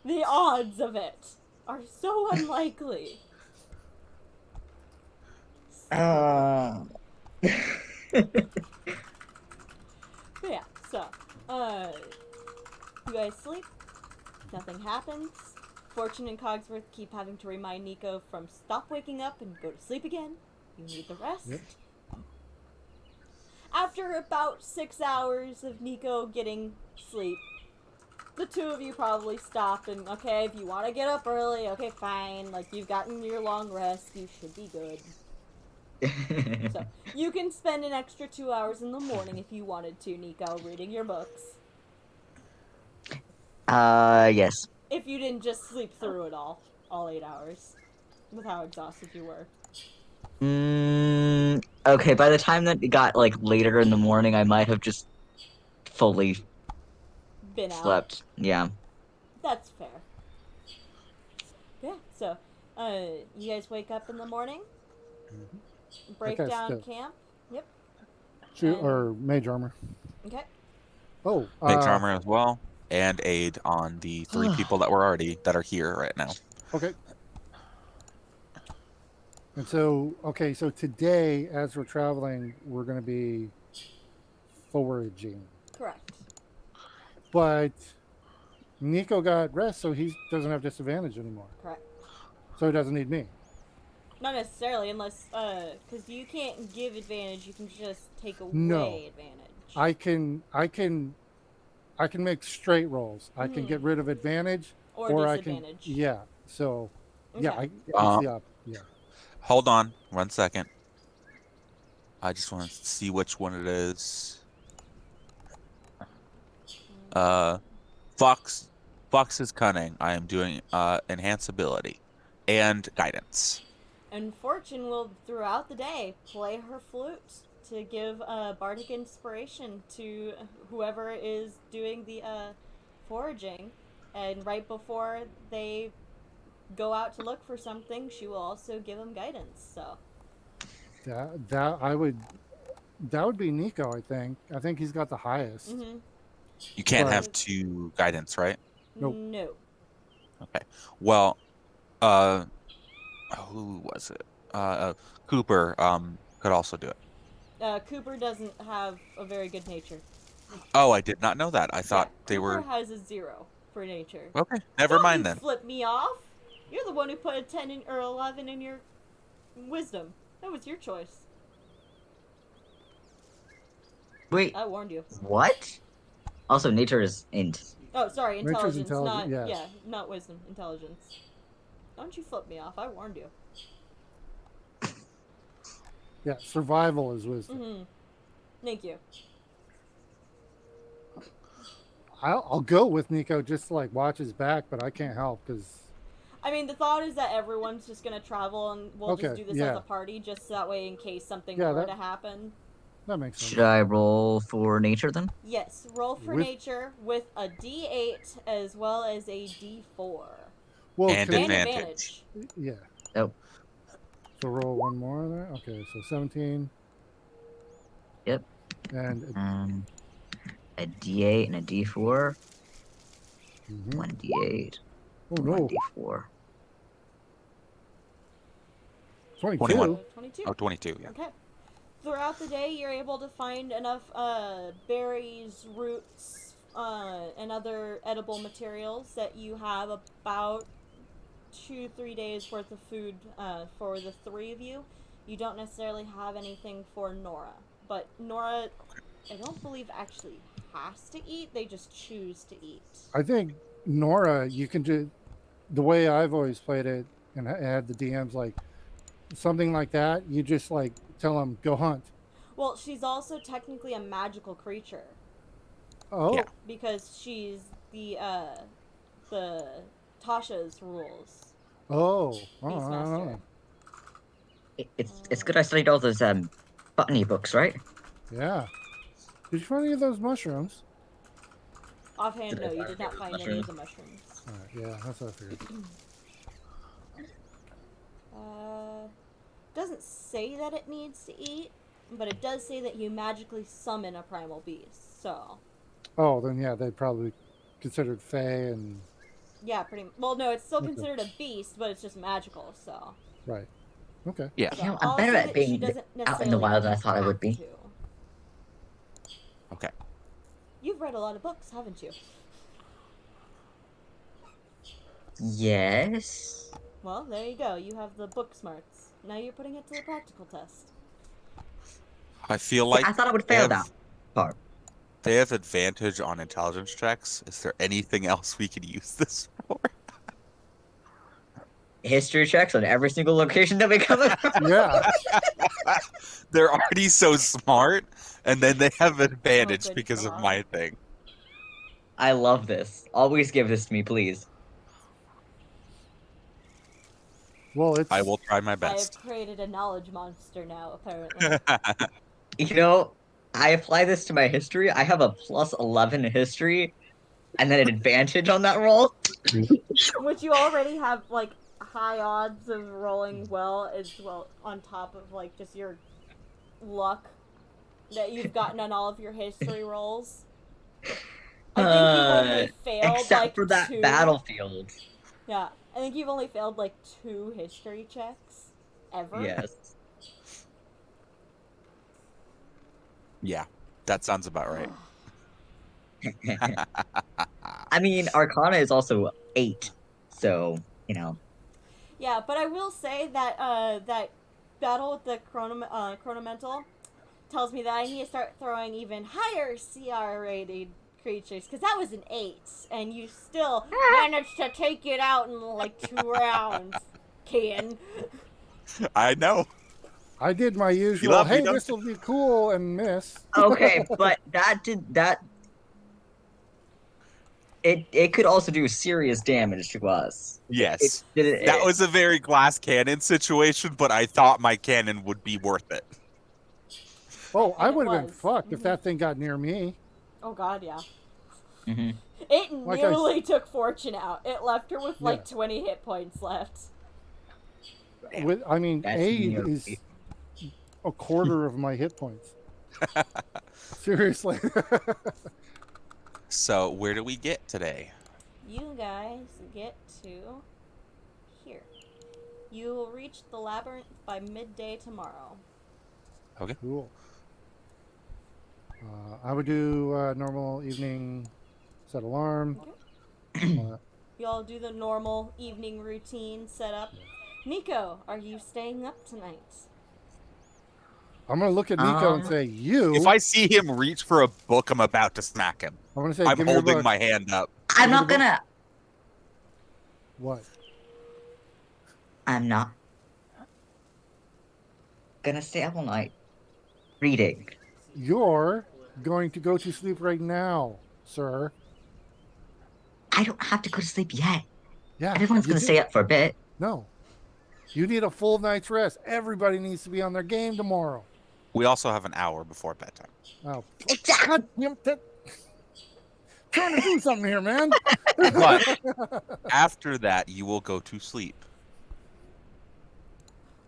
The odds of it are so unlikely. Uh... But yeah, so, you guys sleep. Nothing happens. Fortune and Cogsworth keep having to remind Nico from stop waking up and go to sleep again. You need the rest. Yep. After about 6 hours of Nico getting sleep, the two of you probably stop and, okay, if you want to get up early, okay, fine. Like, you've gotten your long rest, you should be good. So, you can spend an extra 2 hours in the morning if you wanted to, Nico, reading your books. Yes. If you didn't just sleep through it all 8 hours, with how exhausted you were. Okay, by the time that it got, like, later in the morning, I might have just fully Been out. slept. Yeah. That's fair. Yeah, so, you guys wake up in the morning, break Okay, down still. camp. Yep. Shoot or mage armor. Okay. Oh. Mage armor as well, and aid on the 3 people that are here right now. Okay. And so, so today, as we're traveling, we're going to be foraging. Correct. But Nico got rest, so he doesn't have disadvantage anymore. Correct. So he doesn't need me. Not necessarily, unless, because you can't give advantage, you can just take away No. advantage. I can make straight rolls. I can get rid of advantage, Or I can. disadvantage. Yeah. So, yeah, Okay. yeah. Hold on 1 second. I just want to see which one it is. Fox is cunning. I am doing enhance ability and guidance. And Fortune will, throughout the day, play her flute to give bardic inspiration to whoever is doing the foraging. And right before they go out to look for something, she will also give them guidance. So That would be Nico. I think he's got the highest. You can't Right. have 2 guidance, right? Nope. No. Okay. Well, who was it? Cooper could also do it. Cooper doesn't have a very good nature. Oh, I did not know that. I thought Yeah, they Cooper were has a 0 for nature. okay. Never Don't mind you then. flip me off. You're the one who put a 10 in, or 11 in your wisdom. That was your choice. Wait, I warned you. what? Also, nature is int. Oh, sorry, Nature's intelligence, intelligent, not yes. not wisdom, intelligence. Don't you flip me off? I warned you. Yeah, survival is wisdom. Mm-hmm. Thank you. I'll go with Nico just to like watch his back, but I can't help because I mean, the thought is that everyone's just gonna travel and we'll just Okay, do this yeah. as a party, just that way in case something Yeah, were that- to happen. that makes sense. Should I roll for nature then? Yes, roll for With- nature with a D8 as well as a D4. Well, And can- And advantage. yeah. Oh. So roll one more there. Okay, so 17. Yep. And A D8 and a D4. mhm. 1D8. Oh no, 1D4. 22. 21. 22. Oh, 22, yeah. Okay. throughout the day, you're able to find enough berries, roots, and other edible materials that you have about 2-3 days worth of food for the three of you. You don't necessarily have anything for Nora, but Nora, I don't believe actually has to eat. They just choose to eat. I think Nora, you can do the way I've always played it and had the DMs like something like that. You just like tell them go hunt. Well, she's also technically a magical creature Oh, Yeah. because she's the Tasha's rules. oh, Beastmaster. It's good I studied all those botany books, right? yeah. Did you find any of those mushrooms? Offhand, Did I no, you find did not any find any mushrooms? of the mushrooms. All right, yeah, that's what I figured. Doesn't say that it needs to eat, but it does say that you magically summon a primal beast. So, Oh, then yeah, they'd probably considered Fae and yeah, well, no, it's still Okay. considered a beast, but it's just magical. So, right. Okay. Yeah. so You know, I'm I'll better say at that being she doesn't out in the necessarily wild than I thought I would have be. to. Okay. You've read a lot of books, haven't you? Yes. Well, there you go. You have the book smarts. Now you're putting it to the practical test. I feel Yeah, like I thought I would they fail have, that part. they have advantage on intelligence checks. Is there anything else we could use this for? History checks on every single location that we come across. Yeah. They're already so smart, and then they have advantage good because of God. my thing. I love this. Always give this to me, please. Well, it's I will try my I have best. created a knowledge monster now, apparently. You know, I apply this to my history. I have a +11 in history, and then an advantage on that roll. Which you already have, like, high odds of rolling well, as well, on top of, like, just your luck that you've gotten on all of your history rolls. I think you've only failed, except like, for that 2. battlefield. Yeah, I think you've only failed, like, 2 history checks. Ever. Yes. Yeah, that sounds about right. I mean, Arcana is also 8, so you know. Yeah, but I will say that that battle with the chronomental tells me that I need to start throwing even higher CR rated creatures, because that was an 8, and you still managed to take it out in like 2 rounds, Kian. I know. I did my usual. love me, Hey, don't this will be cool, and miss. Okay, but it could also do serious damage to us. Yes. It- That was a very glass cannon situation, but I thought my cannon would be worth it. Oh, I And it would have been was. fucked if that thing got near me. Oh god, yeah. Mhm. It Like nearly took Fortune out. It left her with like Yeah. 20 hit points left. With, I mean, That's aid nearly. is a quarter of my hit points. Seriously. So, where do we get today? You guys get to here. You will reach the labyrinth by midday tomorrow. Okay. Cool. I would do normal evening set alarm. You all do the normal evening routine setup. Nico, are you staying up tonight? I'm gonna look at Nico and say, "You." If I see him reach for a book, I'm about to smack him. I'm gonna say, I'm "Give me your holding book." my hand up. I'm Give me not the book. gonna. What? I'm not gonna stay up all night reading. You're going to go to sleep right now, sir. I don't have to go to sleep yet. Yeah. Everyone's you gonna do. stay up for a bit. No. You need a full night's rest. Everybody needs to be on their game tomorrow. We also have an hour before bedtime. Oh, Exactly. God damn it. Trying to do something here, man. But after that, you will go to sleep.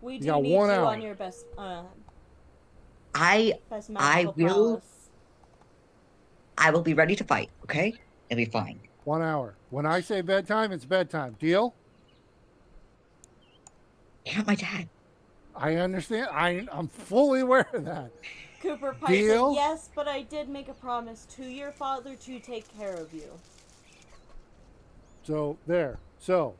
We You do got need 1 you hour. on your best I magical will- prowess. will be ready to fight. Okay, it'll be fine. 1 hour. When I say bedtime, it's bedtime. Deal? You're not my dad. I understand. I'm fully aware of that. Cooper pipes Deal? in, yes, but I did make a promise to your father to take care of you. So there. So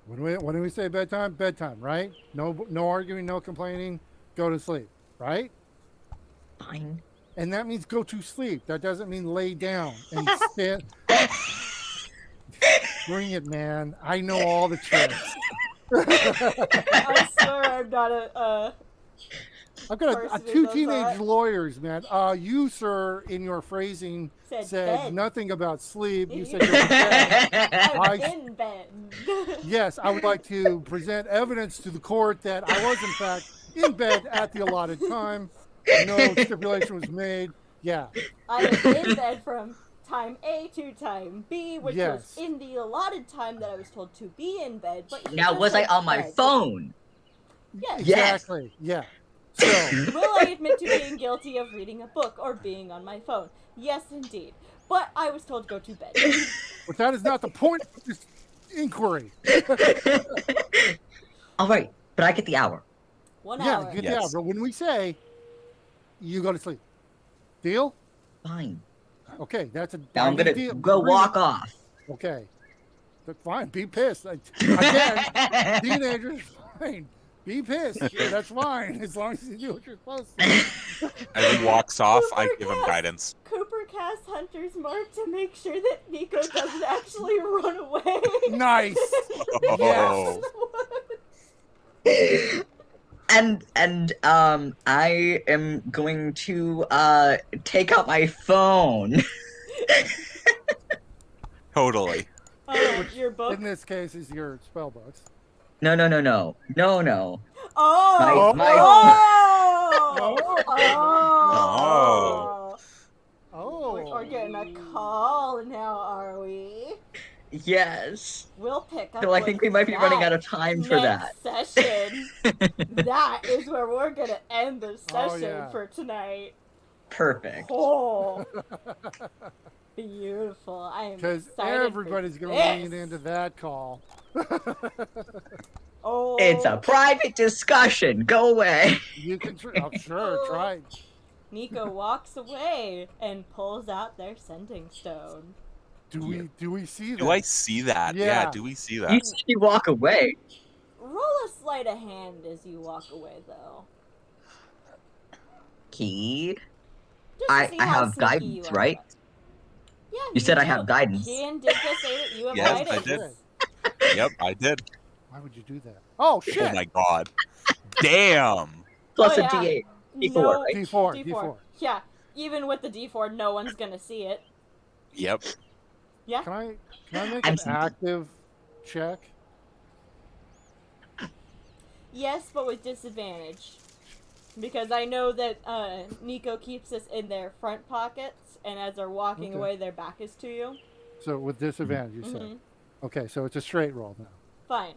when we say bedtime, bedtime, right? No arguing, no complaining. Go to sleep, right? Fine. And that means go to sleep. That doesn't mean lay down and stand. Bring it, man. I know all the tricks. I swear I'm not I've got person who two does teenage that. lawyers, man. You, sir, in your phrasing Said said bed. nothing about sleep. You said go to bed. I'm in bed. Yes, I would like to present evidence to the court that I was, in fact, in bed at the allotted time. No stipulation was made. Yeah. I was in bed from time A to time B, which Yes. was in the allotted time that I was told to be in bed. But he Now, just was I said on my bed. phone? Yes. Exactly. Yeah. So, Will I admit to being guilty of reading a book or being on my phone? Yes, indeed. But I was told to go to bed. but that is not the point of this inquiry. All right, but I get the hour. 1 Yeah, hour. get Yes. out. But when we say you go to sleep, deal? Fine. Okay, that's a Now I'm gonna deal. go Agreement. walk off. Okay, but fine. Be pissed. Again, teenagers, fine. Be pissed. That's fine as long as you do what you're supposed to. As he walks off, I Cooper give him casts- guidance. Cooper casts Hunter's Mark to make sure that Nico doesn't actually run away. Nice. Oh. And I am going to take out my phone. Totally. Your book? In this case, is your spell books. No. Oh! My- Oh! Oh. We're getting a call now, are we? Yes. We'll pick up. So I think we might be running out of time for that. Next session. That is where we're gonna end the session yeah. for tonight. Perfect. Oh, beautiful! I am Because excited. everybody's for going to this. lean into that call. Oh, It's a private discussion. Go away. You can try. Nico walks away and pulls out their sending stone. Do we see that? Do I see that? Yeah. Yeah, do we see You that? said you walk away. Roll a sleight of hand as you walk away, though. Key. Just to I see how have sneaky guidance, you are. right? Yeah, You said I do. have guidance. Kian did just say that you have Yes, I guidance. did. Yep, I did. Why would you do that? Oh, shit. Oh my god. Damn. Plus Oh, a yeah. D8. D4, No, right? D4. Yeah, even with the D4, no one's gonna see it. Yep. Yeah. Can I make I'm an sneaky. active check? Yes, but with disadvantage. Because I know that Nico keeps this in their front pockets, and as they're walking Okay. away, their back is to you. So with disadvantage, you said. Mhm. Okay, so it's a straight roll now. Fine.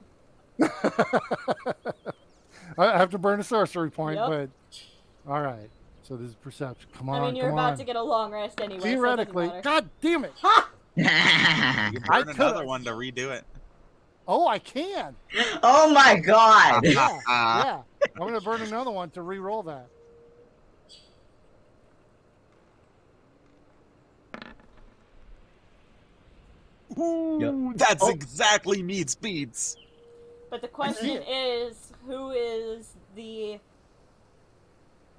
I have to burn a sorcery point, Yep. but all right. So this is perception. Come on, I mean, you're come about on. to get a long rest anyway. Theoretically, so it doesn't matter. God damn it! Ha! You I can burn could've- another one to redo it. Oh, I can. Oh my god! Yeah, yeah. I'm gonna burn another one to re-roll that. Ooh, that's Oh. exactly meets beats. But the question is, who is the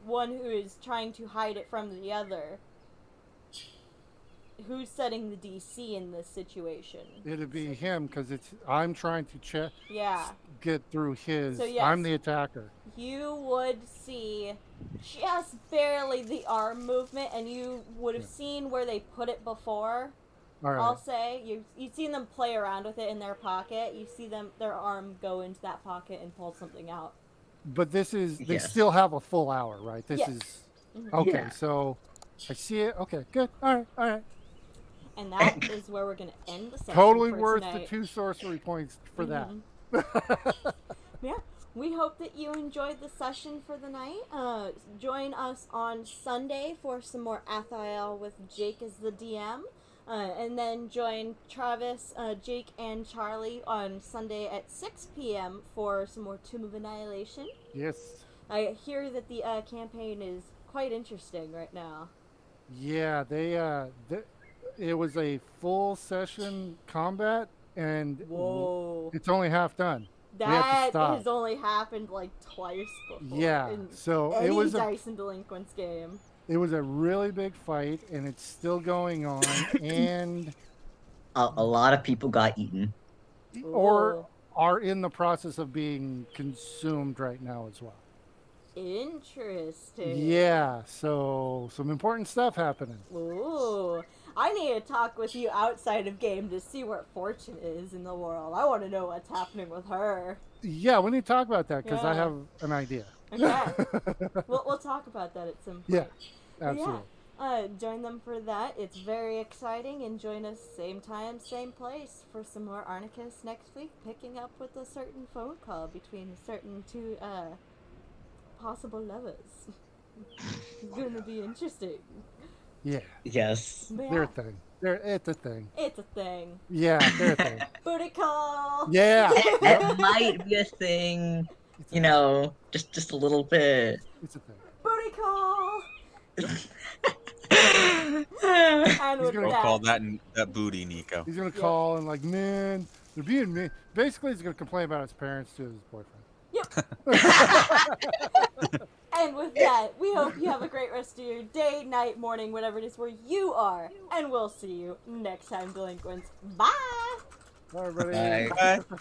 one who is trying to hide it from the other? Who's setting the DC in this situation? It'd be him because I'm trying to Yeah. get through his. So, yes. I'm the attacker. You would see just barely the arm movement, and you would have seen where they put it before. All right. I'll say you've seen them play around with it in their pocket. You see their arm go into that pocket and pull something out. But they Yes. still have a full hour, right? This Yes. is Mhm. okay. Yeah. So I see it. Okay, good. All right. And that is where we're gonna end the session. Totally for worth tonight. the 2 sorcery points for Mhm. that. Yeah, we hope that you enjoyed the session for the night. Join us on Sunday for some more Athiel with Jake as the DM. And then join Travis, Jake, and Charlie on Sunday at 6 p.m. for some more Tomb of Annihilation. Yes. I hear that the campaign is quite interesting right now. Yeah, it was a full session combat, and Whoa. it's only half done. We have to That stop. has only happened like twice before. Yeah, In so any it was Dice and Delinquents game. it was a really big fight, and it's still going on, and A lot of people got eaten. or Ooh. are in the process of being consumed right now as well. Interesting. Yeah, so some important stuff happening. Ooh. I need to talk with you outside of game to see where Fortune is in the world. I want to know what's happening with her. Yeah, we need to talk about that because I Yeah. have an idea. Okay. We'll talk about that at some point. Yeah, But absolutely. join them for that. It's very exciting, and join us same time, same place for some more Arnekus next week, picking up with a certain phone call between certain two possible lovers. It's gonna be interesting. Yeah, Yes. But they're yeah, a thing. It's a thing. it's a thing. Yeah, they're a thing. Booty call. Yeah, It might be a thing, it's a you thing. know, just a little bit. It's a thing. Booty call. And with Don't that, call that booty, Nico. He's gonna Yep. call and like, man, they're being mean. Basically, he's gonna complain about his parents to his boyfriend. and with that, we hope you have a great rest of your day, night, morning, whatever it is where you are. And we'll see you next time, Delinquents. Bye! Bye, everybody. Bye. Bye.